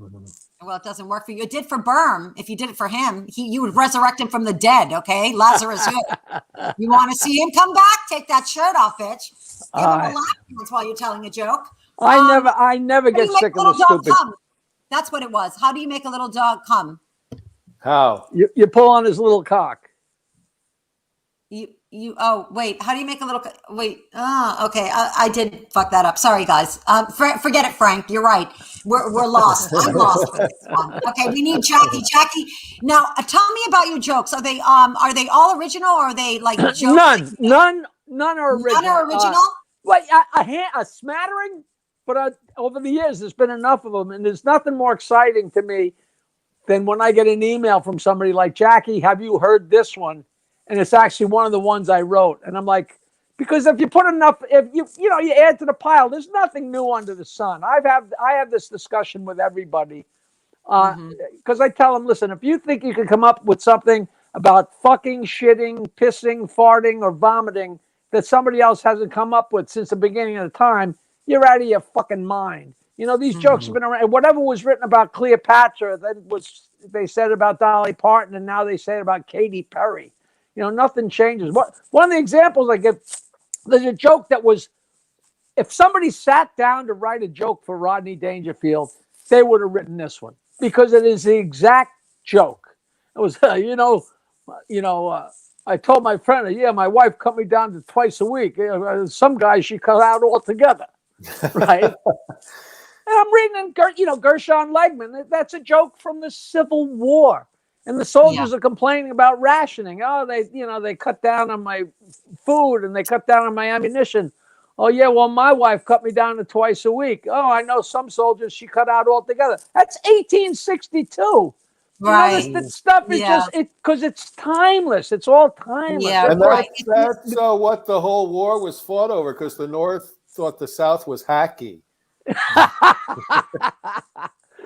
Well, it doesn't work for you. It did for Berm. If you did it for him, you would resurrect him from the dead, okay? Lazarus Who. You want to see him come back? Take that shirt off, bitch. Give him a lap dance while you're telling a joke. I never get sick of the stupid. Come? That's what it was. How do you make a little dog come? How? You pull on his little cock. Oh, wait, how do you make a little, wait, okay, I did fuck that up. Sorry, guys. Forget it, Frank. You're right. We're lost. I'm lost with this one. Okay, we need Jackie. Jackie, now tell me about your jokes. Are they all original, or are they like jokes? None are original. None are original? A smattering, but over the years, there's been enough of them, and there's nothing more exciting to me than when I get an email from somebody like, Jackie, have you heard this one? And it's actually one of the ones I wrote. And I'm like, because if you put enough, if you add to the pile, there's nothing new under the sun. I have this discussion with everybody. Because I tell them, listen, if you think you can come up with something about fucking, shitting, pissing, farting, or vomiting that somebody else hasn't come up with since the beginning of the time, you're out of your fucking mind. These jokes have been around. Whatever was written about Cleopatra, they said about Dolly Parton, and now they say it about Katy Perry. Nothing changes. One of the examples I give, there's a joke that was, if somebody sat down to write a joke for Rodney Dangerfield, they would have written this one, because it is the exact joke. It was, I told my friend, my wife cut me down to twice a week. Some guys she cut out altogether, right? And I'm reading, Gershon Legman. That's a joke from the Civil War. And the soldiers are complaining about rationing. Oh, they cut down on my food and they cut down on my ammunition. Oh, yeah, well, my wife cut me down to twice a week. Oh, I know some soldiers she cut out altogether. That's 1862. Right. This stuff is just, because it's timeless. It's all timeless. Yeah, And that's what the whole war was fought over, because the North thought the South was hacky.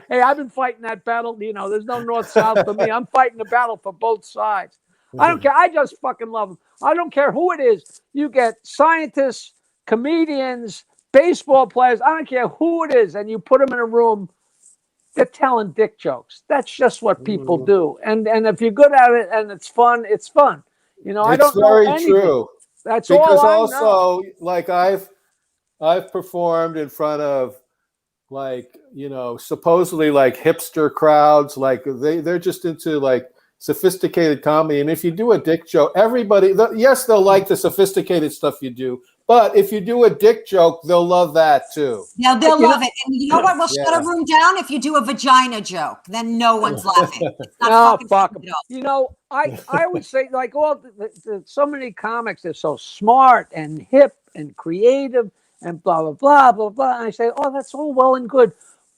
Hey, I've been fighting that battle. There's no north-south for me. I'm fighting the battle for both sides. I don't care. I just fucking love them. I don't care who it is. You get scientists, comedians, baseball players. I don't care who it is. And you put them in a room, they're telling dick jokes. That's just what people do. And if you're good at it and it's fun, it's fun. I don't know anything. It's very true. That's because all I also, know. like I've performed in front of, like, supposedly like hipster crowds, like they're just into like sophisticated comedy. And if you do a dick joke, everybody, yes, they'll like the sophisticated stuff you do, but if you do a dick joke, they'll love that too. Yeah, they'll love it. And you know what? We'll shut a room down if you do a vagina joke. Then no one's laughing. It's not fuck funny them. at all. I would say, like, so many comics, they're so smart and hip and creative and blah, blah, blah, blah, blah. And I say, oh, that's all well and good.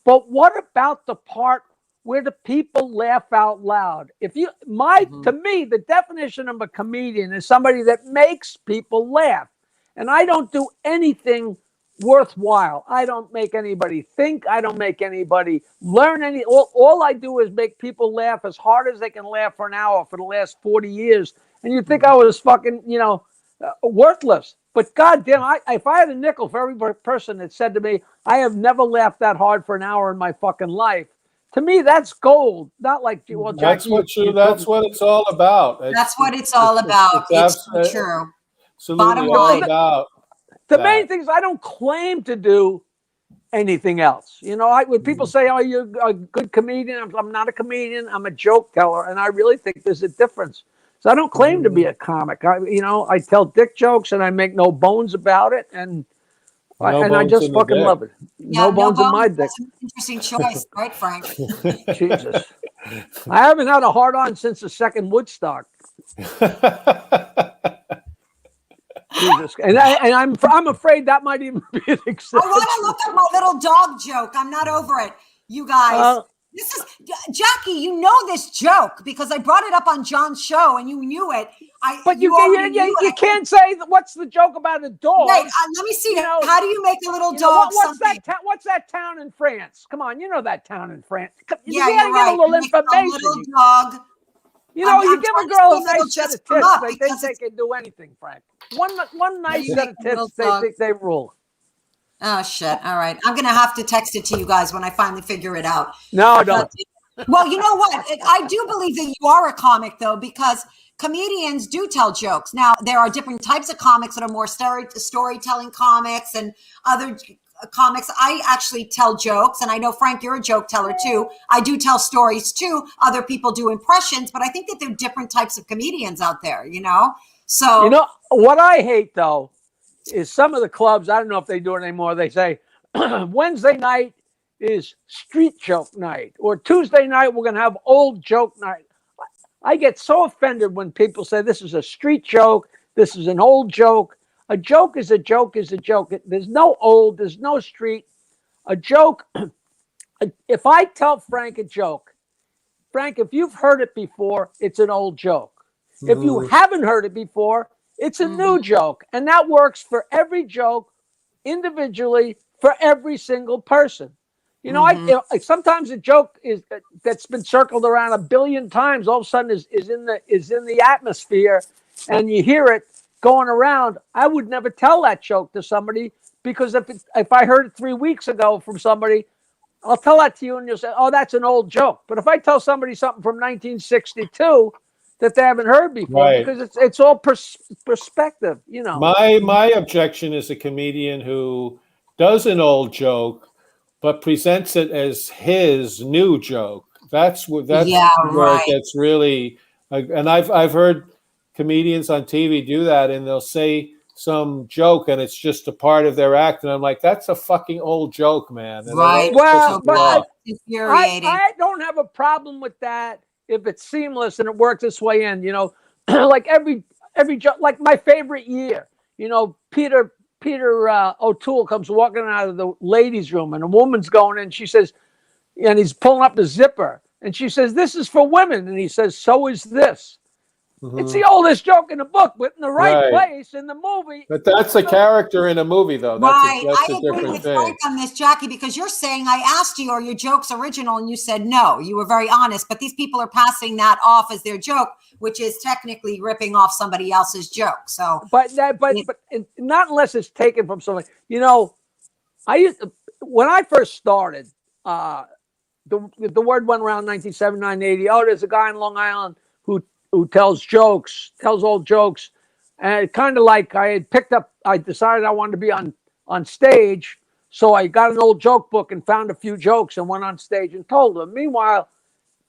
But what about the part where the people laugh out loud? To me, the definition of a comedian is somebody that makes people laugh. And I don't do anything worthwhile. I don't make anybody think. I don't make anybody learn all I do is make people laugh as hard as they can laugh for an hour for the last 40 years. And you think I was fucking, worthless. But goddamn, if I had a nickel for every person that said to me, I have never laughed that hard for an hour in my fucking life, to me, that's gold. Not like, well, that's what it's all about. That's what it's all about. It's true. Absolutely all about. The main thing is I don't claim to do anything else. When people say, oh, you're a good comedian, I'm not a comedian. I'm a joke teller. And I really think there's a difference. So I don't claim to be a comic. I tell dick jokes and I make no bones about it. And I just fucking love it. Yeah, no bones in my dick. That's an interesting choice, right, Frank? Jesus. I haven't had a hard-on since the second Woodstock. Jesus. And I'm afraid that might even be an exception. I want to look at my little dog joke. I'm not over it. You guys. This is Jackie. You know this joke because I brought it up on John's show and you knew it. But you can't say what's the joke about a dog. Wait, let me see. How do you make a little dog? What's that town in France? Come on, you know that town in France. Yeah, you're right. Get a little information. A little dog. You know, you give a girl a nice set of tits, they think they can do anything, Frank. One nice set of tits, they think they rule. Oh, shit. All right. I'm going to have to text it to you guys when I finally figure it out. No, don't. Well, you know what? I do believe that you are a comic, though, because comedians do tell jokes. Now, there are different types of comics that are more storytelling comics and other comics. I actually tell jokes, and I know, Frank, you're a joke teller, too. I do tell stories, too. Other people do impressions, but I think that there are different types of comedians out there, you know? So, you know, what I hate, though, is some of the clubs, I don't know if they do it anymore, they say, Wednesday night is street joke night, or Tuesday night we're going to have old joke night. I get so offended when people say this is a street joke, this is an old joke. A joke is a joke is a joke. There's no old, there's no street. A joke, if I tell Frank a joke, Frank, if you've heard it before, it's an old joke. If you haven't heard it before, it's a new joke. And that works for every joke individually for every single person. You know, sometimes a joke is that's been circled around a billion times, all of a sudden is in the atmosphere, and you hear it going around. I would never tell that joke to somebody, because if I heard it 3 weeks ago from somebody, I'll tell that to you and you'll say, oh, that's an old joke. But if I tell somebody something from 1962 that they haven't heard before, Right. because it's all perspective, you know. My objection is a comedian who does an old joke but presents it as his new joke. That's where it gets really. And I've heard comedians on TV do that, and they'll say some joke, and it's just a part of their act, and I'm like, that's a fucking old joke, man. And right. Well, but infuriating. I don't have a problem with that if it's seamless and it works its way in. You know, like every joke, like my favorite year. You know, Peter O'Toole comes walking out of the ladies' room, and a woman's going in. She says, and he's pulling up the zipper, and she says, "This is for women," and he says, "So is this." It's the oldest joke in the book, but in the right place in the movie. But that's a character in a movie, though. Right. That's I a agree different with thing. Frank on this, Jackie, because you're saying, I asked you, are your jokes original? And you said no. You were very honest. But these people are passing that off as their joke, which is technically ripping off somebody else's joke. So, but not unless it's taken from somebody. You know, when I first started, the word went around 1979, 80. Oh, there's a guy in Long Island who tells old jokes. And kind of like I decided I wanted to be on stage. So I got an old joke book and found a few jokes and went on stage and told them. Meanwhile,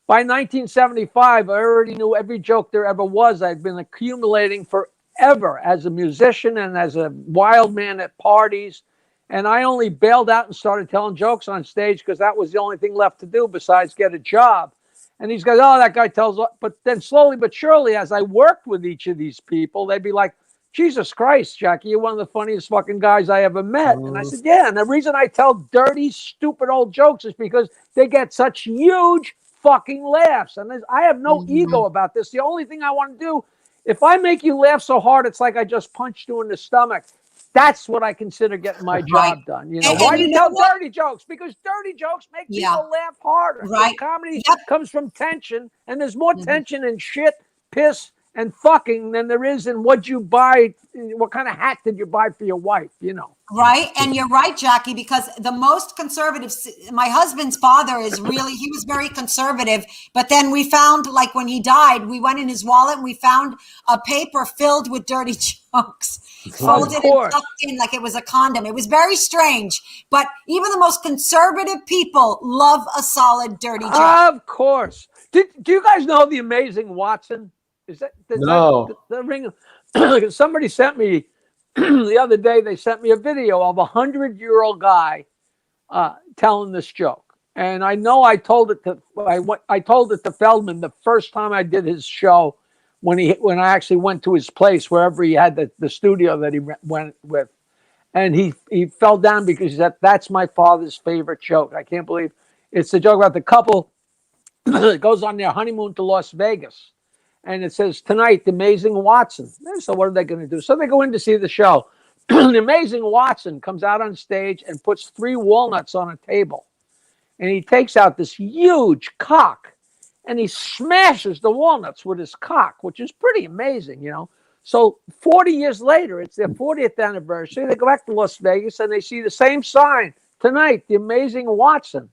by 1975, I already knew every joke there ever was. I'd been accumulating forever as a musician and as a wild man at parties. And I only bailed out and started telling jokes on stage because that was the only thing left to do besides get a job. And these guys, oh, that guy tells. But then slowly but surely, as I worked with each of these people, they'd be like, Jesus Christ, Jackie, you're one of the funniest fucking guys I ever met. And I said, yeah. And the reason I tell dirty, stupid old jokes is because they get such huge fucking laughs. And I have no ego about this. The only thing I want to do, if I make you laugh so hard, it's like I just punched you in the stomach. That's what I consider getting my job done. You know, why do you tell dirty jokes? Because dirty jokes make people laugh harder. Right. So comedy comes from tension, and there's more tension in shit, piss, and fucking than there is in what you buy. What kind of hat did you buy for your wife? You know. Right. And you're right, Jackie, because the most conservative, my husband's father he was very conservative. But then we found, like when he died, we went in his wallet and we found a paper filled with dirty jokes, folded and tucked in like it was a condom. It was very strange. But even the most conservative people love a solid dirty joke. Of course. Do you guys know The Amazing Watson? No. The ring? Somebody sent me the other day. They sent me a video of 100-year-old guy telling this joke, and I know I told it to Feldman the first time I did his show when I actually went to his place wherever he had the studio that he went with, and he fell down because he said, that's my father's favorite joke. I can't believe it's the joke about the couple that goes on their honeymoon to Las Vegas. And it says, tonight, The Amazing Watson. So what are they going to do? So they go in to see the show. The Amazing Watson comes out on stage and puts 3 walnuts on a table. And he takes out this huge cock. and he smashes the walnuts with his cock, which is pretty amazing, you know. So 40 years later, it's their 40th anniversary. They go back to Las Vegas and they see the same sign tonight, the Amazing Watson.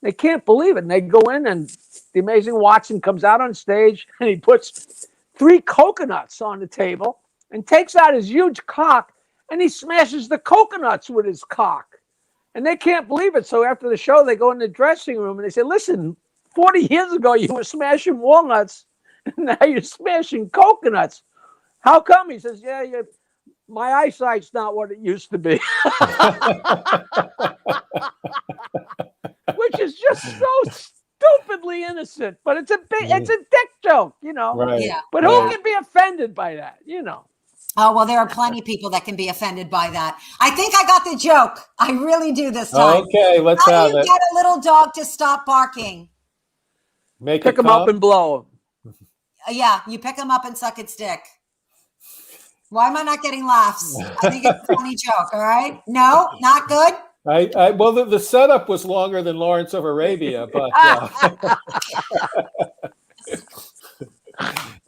They can't believe it. And they go in and the Amazing Watson comes out on stage and he puts 3 coconuts on the table and takes out his huge cock and he smashes the coconuts with his cock. And they can't believe it. So after the show, they go in the dressing room and they say, listen, 40 years ago, you were smashing walnuts. And now you're smashing coconuts. How come? He says, yeah, my eyesight's not what it used to be. Which is just so stupidly innocent. But it's a dick joke, you know. Right. Yeah. But who can be offended by that, you know? Oh, well, there are plenty of people that can be offended by that. I think I got the joke. I really do this time. Okay, let's How have do you it. get a little dog to stop barking? Pick him up and blow him. Yeah, you pick him up and suck its dick. Why am I not getting laughs? I think it's a funny joke, all right? No, not good? Well, the setup was longer than Lawrence of Arabia, but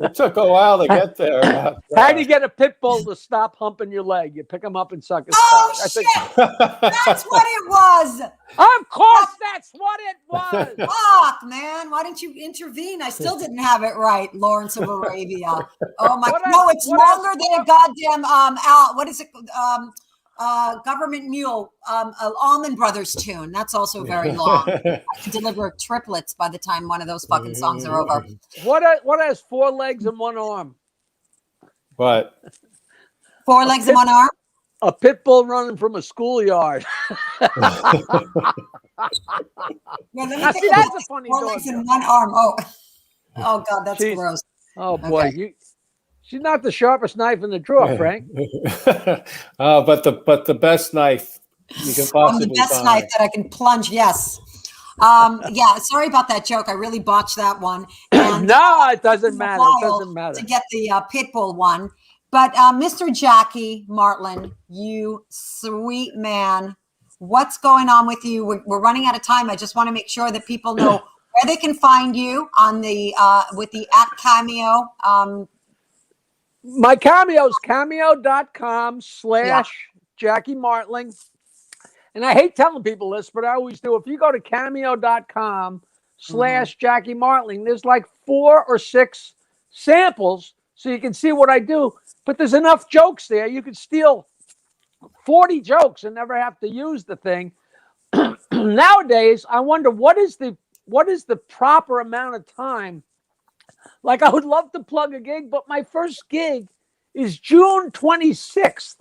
it took a while to get there. How do you get a pit bull to stop humping your leg? You pick him up and suck his Oh, cock. shit! That's what it was! Of course, that's what it was. Fuck, man. Why didn't you intervene? I still didn't have it right, Lawrence of Arabia. Oh, my... No, it's longer than a goddamn... what is it? Government Mule, Allman Brothers tune. That's also very long. I can deliver triplets by the time one of those fucking songs are over. What has 4 legs and 1 arm? What? 4 legs and 1 arm? A pit bull running from a schoolyard. Yeah, Now, see, that's a funny 4 dog legs and joke. 1 arm. Oh God, that's gross. Oh boy, Okay. She's not the sharpest knife in the drawer, Frank. But the best knife you can possibly The best find. knife that I can plunge. Yes. Yeah. Sorry about that joke. I really botched that one. And No, it doesn't matter. It doesn't matter. to get the pit bull one. But Mr. Jackie Martling, you sweet man, what's going on with you? We're running out of time. I just want to make sure that people know where they can find you on the with the @Cameo. My Cameo is cameo.com/Jackie Martling. And I hate telling people this, but I always do. If you go to cameo.com/Jackie Martling, there's like 4 or 6 samples so you can see what I do. But there's enough jokes there. You could steal 40 jokes and never have to use the thing. Nowadays, I wonder what is the proper amount of time. Like, I would love to plug a gig, but my first gig is June 26th.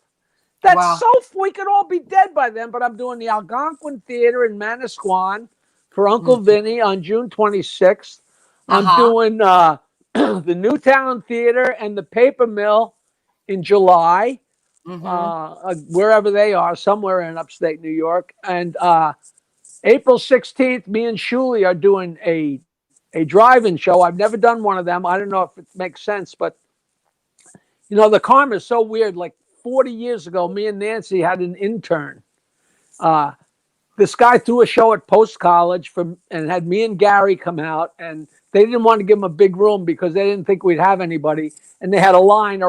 That's so we could all be dead by then, but I'm doing the Algonquin Theater in Manasquan for Uncle Vinny on June 26th. I'm doing the Newtown Theater and the Paper Mill in July, wherever they are, somewhere in upstate New York. And April 16th, me and Shuli are doing a drive-in show. I've never done one of them. I don't know if it makes sense, but you know, the karma is so weird. Like 40 years ago, me and Nancy had an intern. This guy threw a show at Post College and had me and Gary come out, and they didn't want to give him a big room because they didn't think we'd have anybody. And they had a line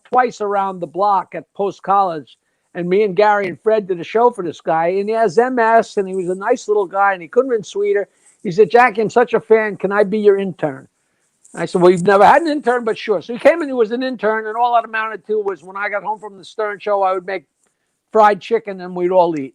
twice around the block at Post College. And me and Gary and Fred did a show for this guy, and he has MS, and he was a nice little guy, and he couldn't have been sweeter. He said, Jackie, I'm such a fan. Can I be your intern? I said, well, you've never had an intern, but sure. So he came in, he was an intern, and all that amounted to was when I got home from the Stern show, I would make fried chicken, and we'd all eat.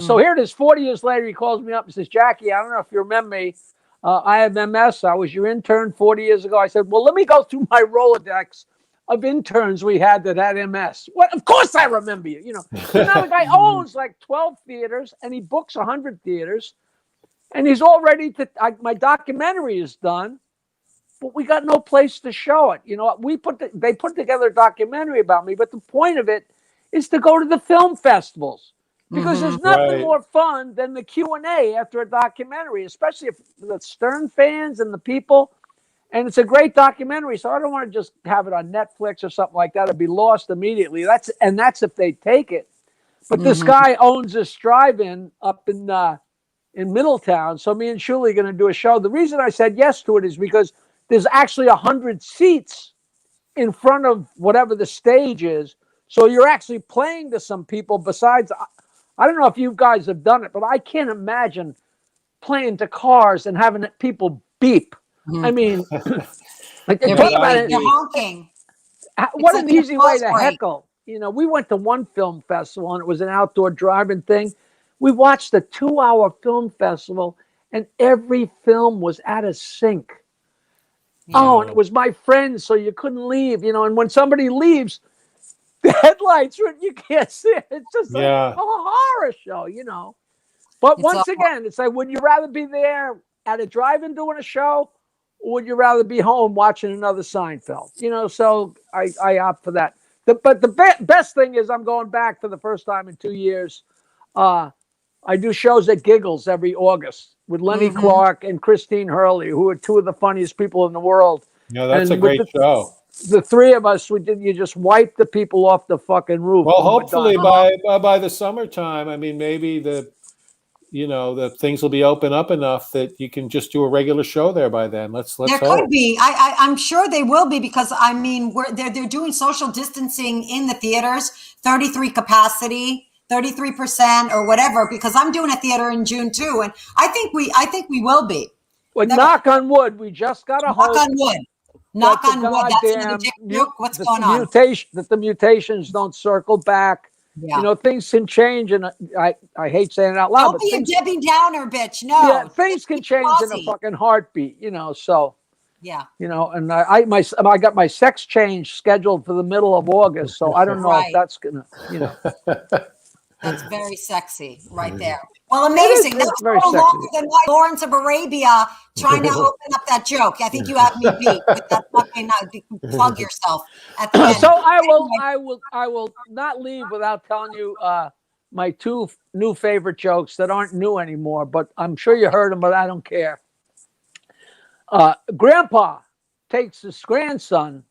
So here it is, 40 years later, he calls me up and says, Jackie, I don't know if you remember me. I have MS. I was your intern 40 years ago. I said, well, let me go through my Rolodex of interns we had that had MS. What? Of course I remember you. You know, so now the guy owns like 12 theaters, and he books 100 theaters. And he's all ready to, my documentary is done, but we got no place to show it. You know, they put together a documentary about me, but the point of it is to go to the film festivals because there's nothing more fun than the Q&A after a documentary, especially if the Stern fans and the people, and it's a great documentary. So I don't want to just have it on Netflix or something like that. It'd be lost immediately. That's if they take it. But this guy owns this drive-in up in in Middletown. So me and Shuli are going to do a show. The reason I said yes to it is because there's actually 100 seats in front of whatever the stage is. So you're actually playing to some people besides, I don't know if you guys have done it, but I can't imagine playing to cars and having people beep. I mean, like, You're talk about it. You're honking. What It's an like an easy way to applause break. heckle. You know, we went to one film festival and it was an outdoor driving thing. We watched a 2-hour film festival and every film was out of sync. Yeah. Oh, and it was my friends, so you couldn't leave, you know, and when somebody leaves, the headlights, you can't see it. It's just like a horror show, you know. But It's once again, it's like, would you rather be there at a drive-in doing a show, or would you rather be home watching another Seinfeld? You know, so I opt for that. But the best thing is I'm going back for the first time in 2 years. I do shows at Giggles every August with Lenny Clark and Christine Hurley, who are two of the funniest people in the world. Yeah, that's And a great show. The three of us, you just wipe the people off the fucking roof. Well, hopefully by the summertime, I mean, maybe the things will be open up enough that you can just do a regular show there by then. Let's There hope. could be. I'm sure they will be because I mean they're doing social distancing in the theaters, 33 capacity, 33% or whatever. Because I'm doing a theater in June too, and I think we will be. Well, knock on wood. We just got a knock on wood. Knock on wood. That's another dick joke. What's going on? That the mutations don't circle back. Yeah. You know, things can change, and I hate saying it out loud. Don't be a Debbie Downer, bitch. No. Yeah, things can change in a fucking heartbeat. You know, so. Yeah. You know, and I got my sex change scheduled for the middle of August, so I don't know if that's gonna, you know. That's very sexy right there. Well, amazing. That's very a little longer sexy. than Lawrence of Arabia trying to open up that joke. I think you have me beat with that fucking plug yourself at the end. So I will not leave without telling you my two new favorite jokes that aren't new anymore, but I'm sure you heard them, but I don't care. Grandpa takes his grandson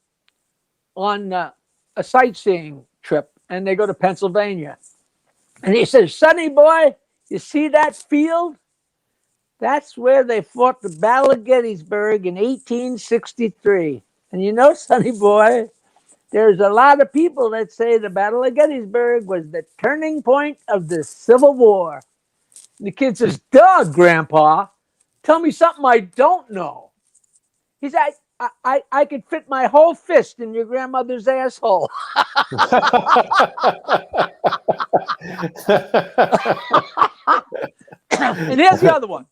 on a sightseeing trip, and they go to Pennsylvania. And he says, "Sonny boy, you see that field? That's where they fought the Battle of Gettysburg in 1863. And you know, Sonny boy, there's a lot of people that say the Battle of Gettysburg was the turning point of the Civil War." And the kid says, "Duh, Grandpa. Tell me something I don't know." He said, I could fit my whole fist in your grandmother's asshole. And here's the other one.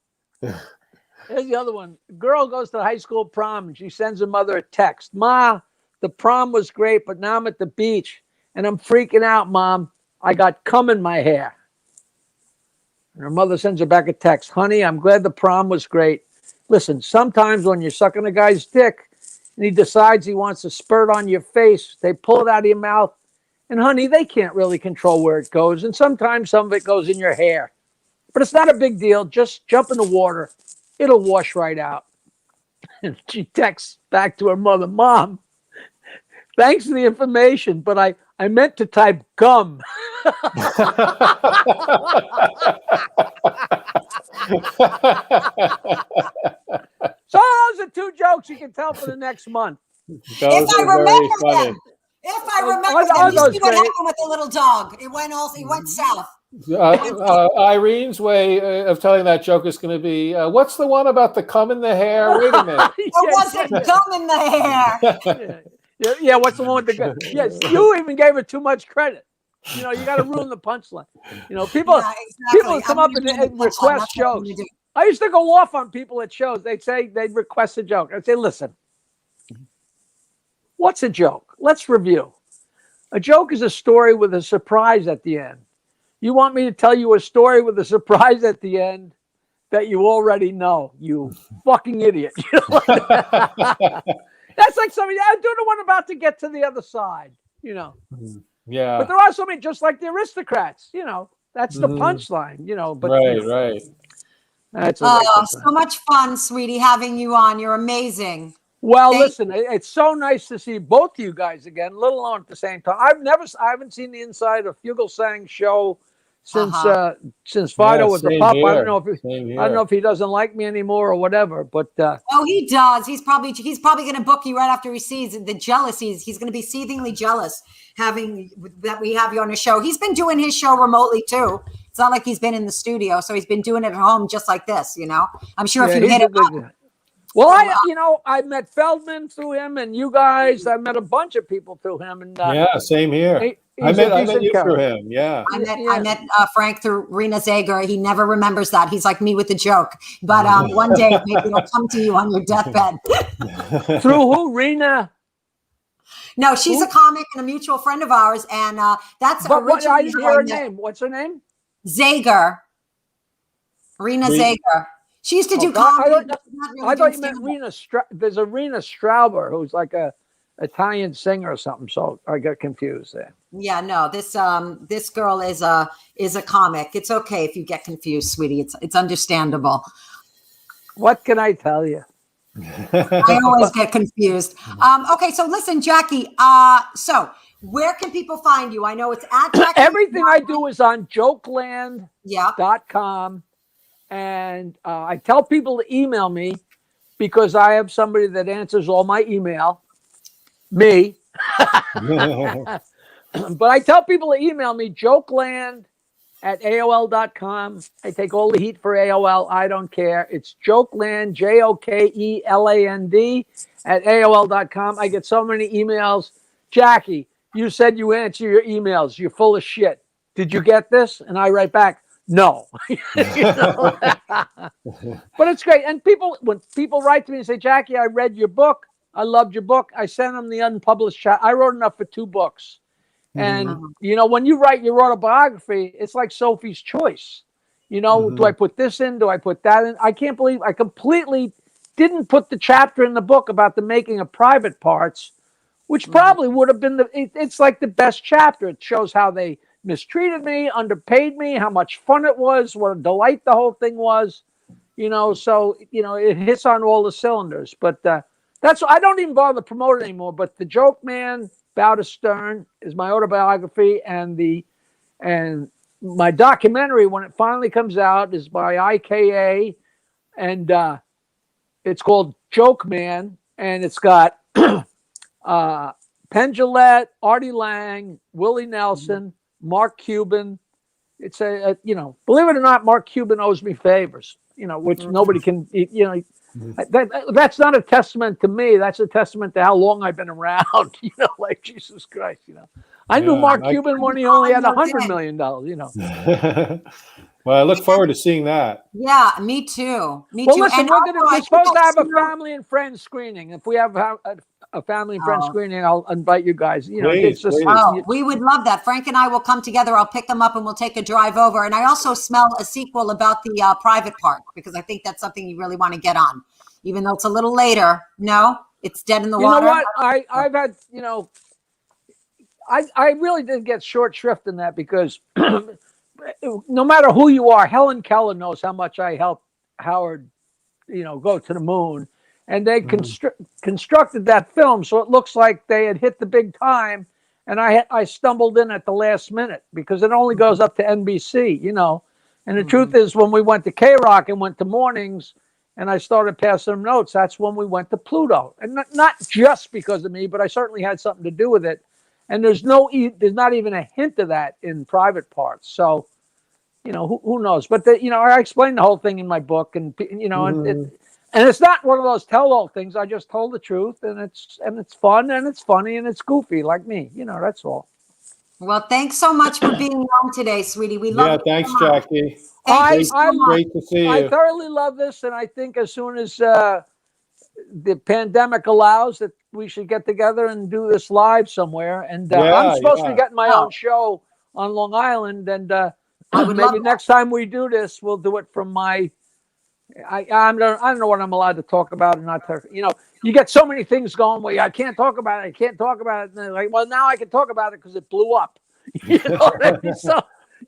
Girl goes to high school prom and she sends her mother a text. "Ma, the prom was great, but now I'm at the beach and I'm freaking out, Mom. I got cum in my hair." And her mother sends her back a text. "Honey, I'm glad the prom was great. Listen, sometimes when you're sucking a guy's dick and he decides he wants to spurt on your face, they pull it out of your mouth. And honey, they can't really control where it goes. And sometimes some of it goes in your hair. But it's not a big deal. Just jump in the water. It'll wash right out." And she texts back to her mother, "Mom, thanks for the information, but I meant to type gum." So those are two jokes you can tell for the next month. If I remember them. If I remember them, you see what happened with the little dog. It went south. Irene's way of telling that joke is going to be, what's the one about the cum in the hair? Wait a minute. There wasn't gum in the hair. Yeah, what's the one with the gum? Yes, you even gave it too much credit. You know, you got to ruin the punchline. You know, people come up and request jokes. I used to go off on people at shows. They'd request a joke. I'd say, "Listen, what's a joke? Let's review. A joke is a story with a surprise at the end. You want me to tell you a story with a surprise at the end that you already know, you fucking idiot." You know? That's like somebody, I do the one about to get to the other side, you know. Yeah. But there are so many, just like the Aristocrats, you know, that's the punchline, you know. But right. That's so much fun, sweetie, having you on. You're amazing. Well, listen, it's so nice to see both of you guys again, let alone at the same time. I haven't seen the inside of Fugelsang's show since Fido was a same pup. I here. don't know if he doesn't like me anymore or whatever. But oh, he does. He's probably going to book you right after he sees the jealousy. He's going to be seethingly jealous that we have you on the show. He's been doing his show remotely too. It's not like he's been in the studio, so he's been doing it at home just like this. I'm sure if you hit him up. Well, I met Feldman through him, and you guys. I met a bunch of people through him, and same here. I met you through him. Yeah, I met Frank through Rena Zager. He never remembers that. He's like me with the joke. But one day maybe it'll come to you on your deathbed. Through who, Rena? No, she's a comic and a mutual friend of ours, and that's. But what? I didn't hear her name. What's her name? Zager. Rena Zager. She used to do comedy. I thought you meant Rena. There's a Rena Strauber who's like a Italian singer or something. So I got confused there. Yeah, no. This girl is a comic. It's okay if you get confused, sweetie. It's understandable. What can I tell you? I always get confused. Okay, so listen, Jackie. So where can people find you? I know it's at Jackie. Everything I do is on jokeland.com. Yeah. And I tell people to email me because I have somebody that answers all my email. Me. But I tell people to email me, jokeland@aol.com. I take all the heat for AOL. I don't care. It's jokeland, JOKELAND @aol.com. I get so many emails. Jackie, you said you answer your emails. You're full of shit. Did you get this? And I write back, no. But it's great. And when people write to me and say, Jackie, I read your book. I loved your book. I sent them the unpublished chapter. I wrote enough for 2 books. And, when you write your autobiography, it's like Sophie's Choice. Do I put this in? Do I put that in? I can't believe I completely didn't put the chapter in the book about the making of Private Parts, which probably would have been it's like the best chapter. It shows how they mistreated me, underpaid me, how much fun it was, what a delight the whole thing was, so, it hits on all the cylinders. But that's, I don't even bother to promote it anymore. But The Joke Man, Bow to Stern is my autobiography, and my documentary, when it finally comes out, is by IKA, and it's called Joke Man, and it's got Penn Jillette, Artie Lang, Willie Nelson, Mark Cuban. It's believe it or not, Mark Cuban owes me favors, which nobody can, that's not a testament to me. That's a testament to how long I've been around, like Jesus Christ, I knew Mark Cuban when he only had $100 million, Well, I look forward to seeing that. Yeah, me too. Well, listen, we're supposed to have a family and friends screening. If we have a family and friends screening, I'll invite you guys. Please. We would love that. Frank and I will come together. I'll pick them up and we'll take a drive over. And I also smell a sequel about the Private Part, because I think that's something you really want to get on, even though it's a little later. No, it's dead in the water. You know what? I've had, I really did get short shrift in that, because no matter who you are, Helen Keller knows how much I helped Howard, go to the moon. And they constructed that film so it looks like they had hit the big time. And I stumbled in at the last minute, because it only goes up to NBC, And the truth is, when we went to K-Rock and went to mornings and I started passing them notes, that's when we went to Pluto. And not just because of me, but I certainly had something to do with it. And there's not even a hint of that in Private Parts. So, who knows? But I explained the whole thing in my book, and and it's not one of those tell-all things. I just told the truth, and it's fun, and it's funny, and it's goofy, like me. That's all. Well, thanks so much for being on today, sweetie. We love it. Thanks, Jackie. Great to see you. I thoroughly love this, and I think as soon as the pandemic allows, that we should get together and do this live somewhere. And I'm supposed to be getting my own show on Long Island, and maybe next time we do this, we'll do it from my. I don't know what I'm allowed to talk about and not talk. You get so many things going where I can't talk about it. I can't talk about it. And they're like, well, now I can talk about it because it blew up. So,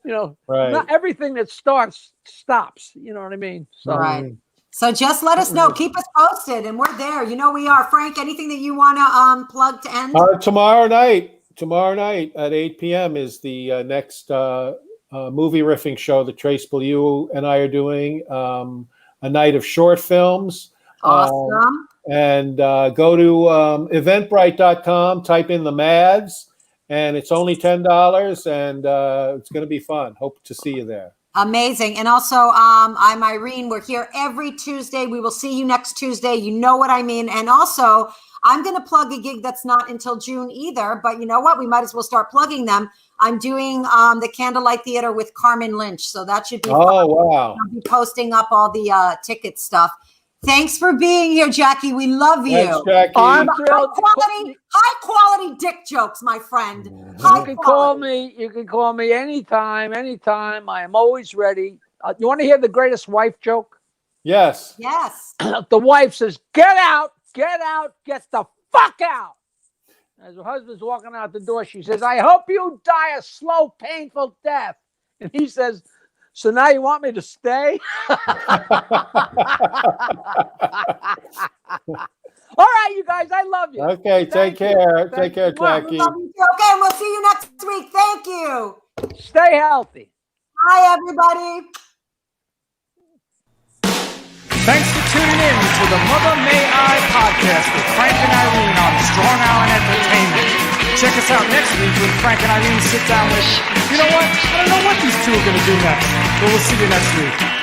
not everything that starts stops. You know what I mean? So, right. So just let us know. Keep us posted, and we're there. We are. Frank, anything that you want to plug to end? Tomorrow night at 8 p.m. is the next movie riffing show that Trace Beaulieu and I are doing, a night of short films. Awesome. And go to eventbrite.com, type in the Mads, and it's only $10, and it's going to be fun. Hope to see you there. Amazing. And also, I'm Irene. We're here every Tuesday. We will see you next Tuesday. You know what I mean. And also, I'm going to plug a gig that's not until June either, but you know what? We might as well start plugging them. I'm doing the Candlelight Theater with Carmen Lynch, so that should be fun. Oh, wow. I'll be posting up all the ticket stuff. Thanks for being here, Jackie. We love you. Thanks, Jackie. I'm thrilled. High quality dick jokes, my friend. You can call me. You can call me anytime. I am always ready. You want to hear the greatest wife joke? Yes. Yes. The wife says, "Get out, get the fuck out." As her husband's walking out the door, she says, "I hope you die a slow, painful death." And he says, "So now you want me to stay?" All right, you guys, I love you. Okay, take care. Take care, Jackie. Love you too. Okay, and we'll see you next week. Thank you. Stay healthy. Bye, everybody. Thanks for tuning in to the Mother May I podcast with Frank and Irene on Strong Island Entertainment. Check us out next week when Frank and Irene sit down with, you know what? I don't know what these two are going to do next, but we'll see you next week.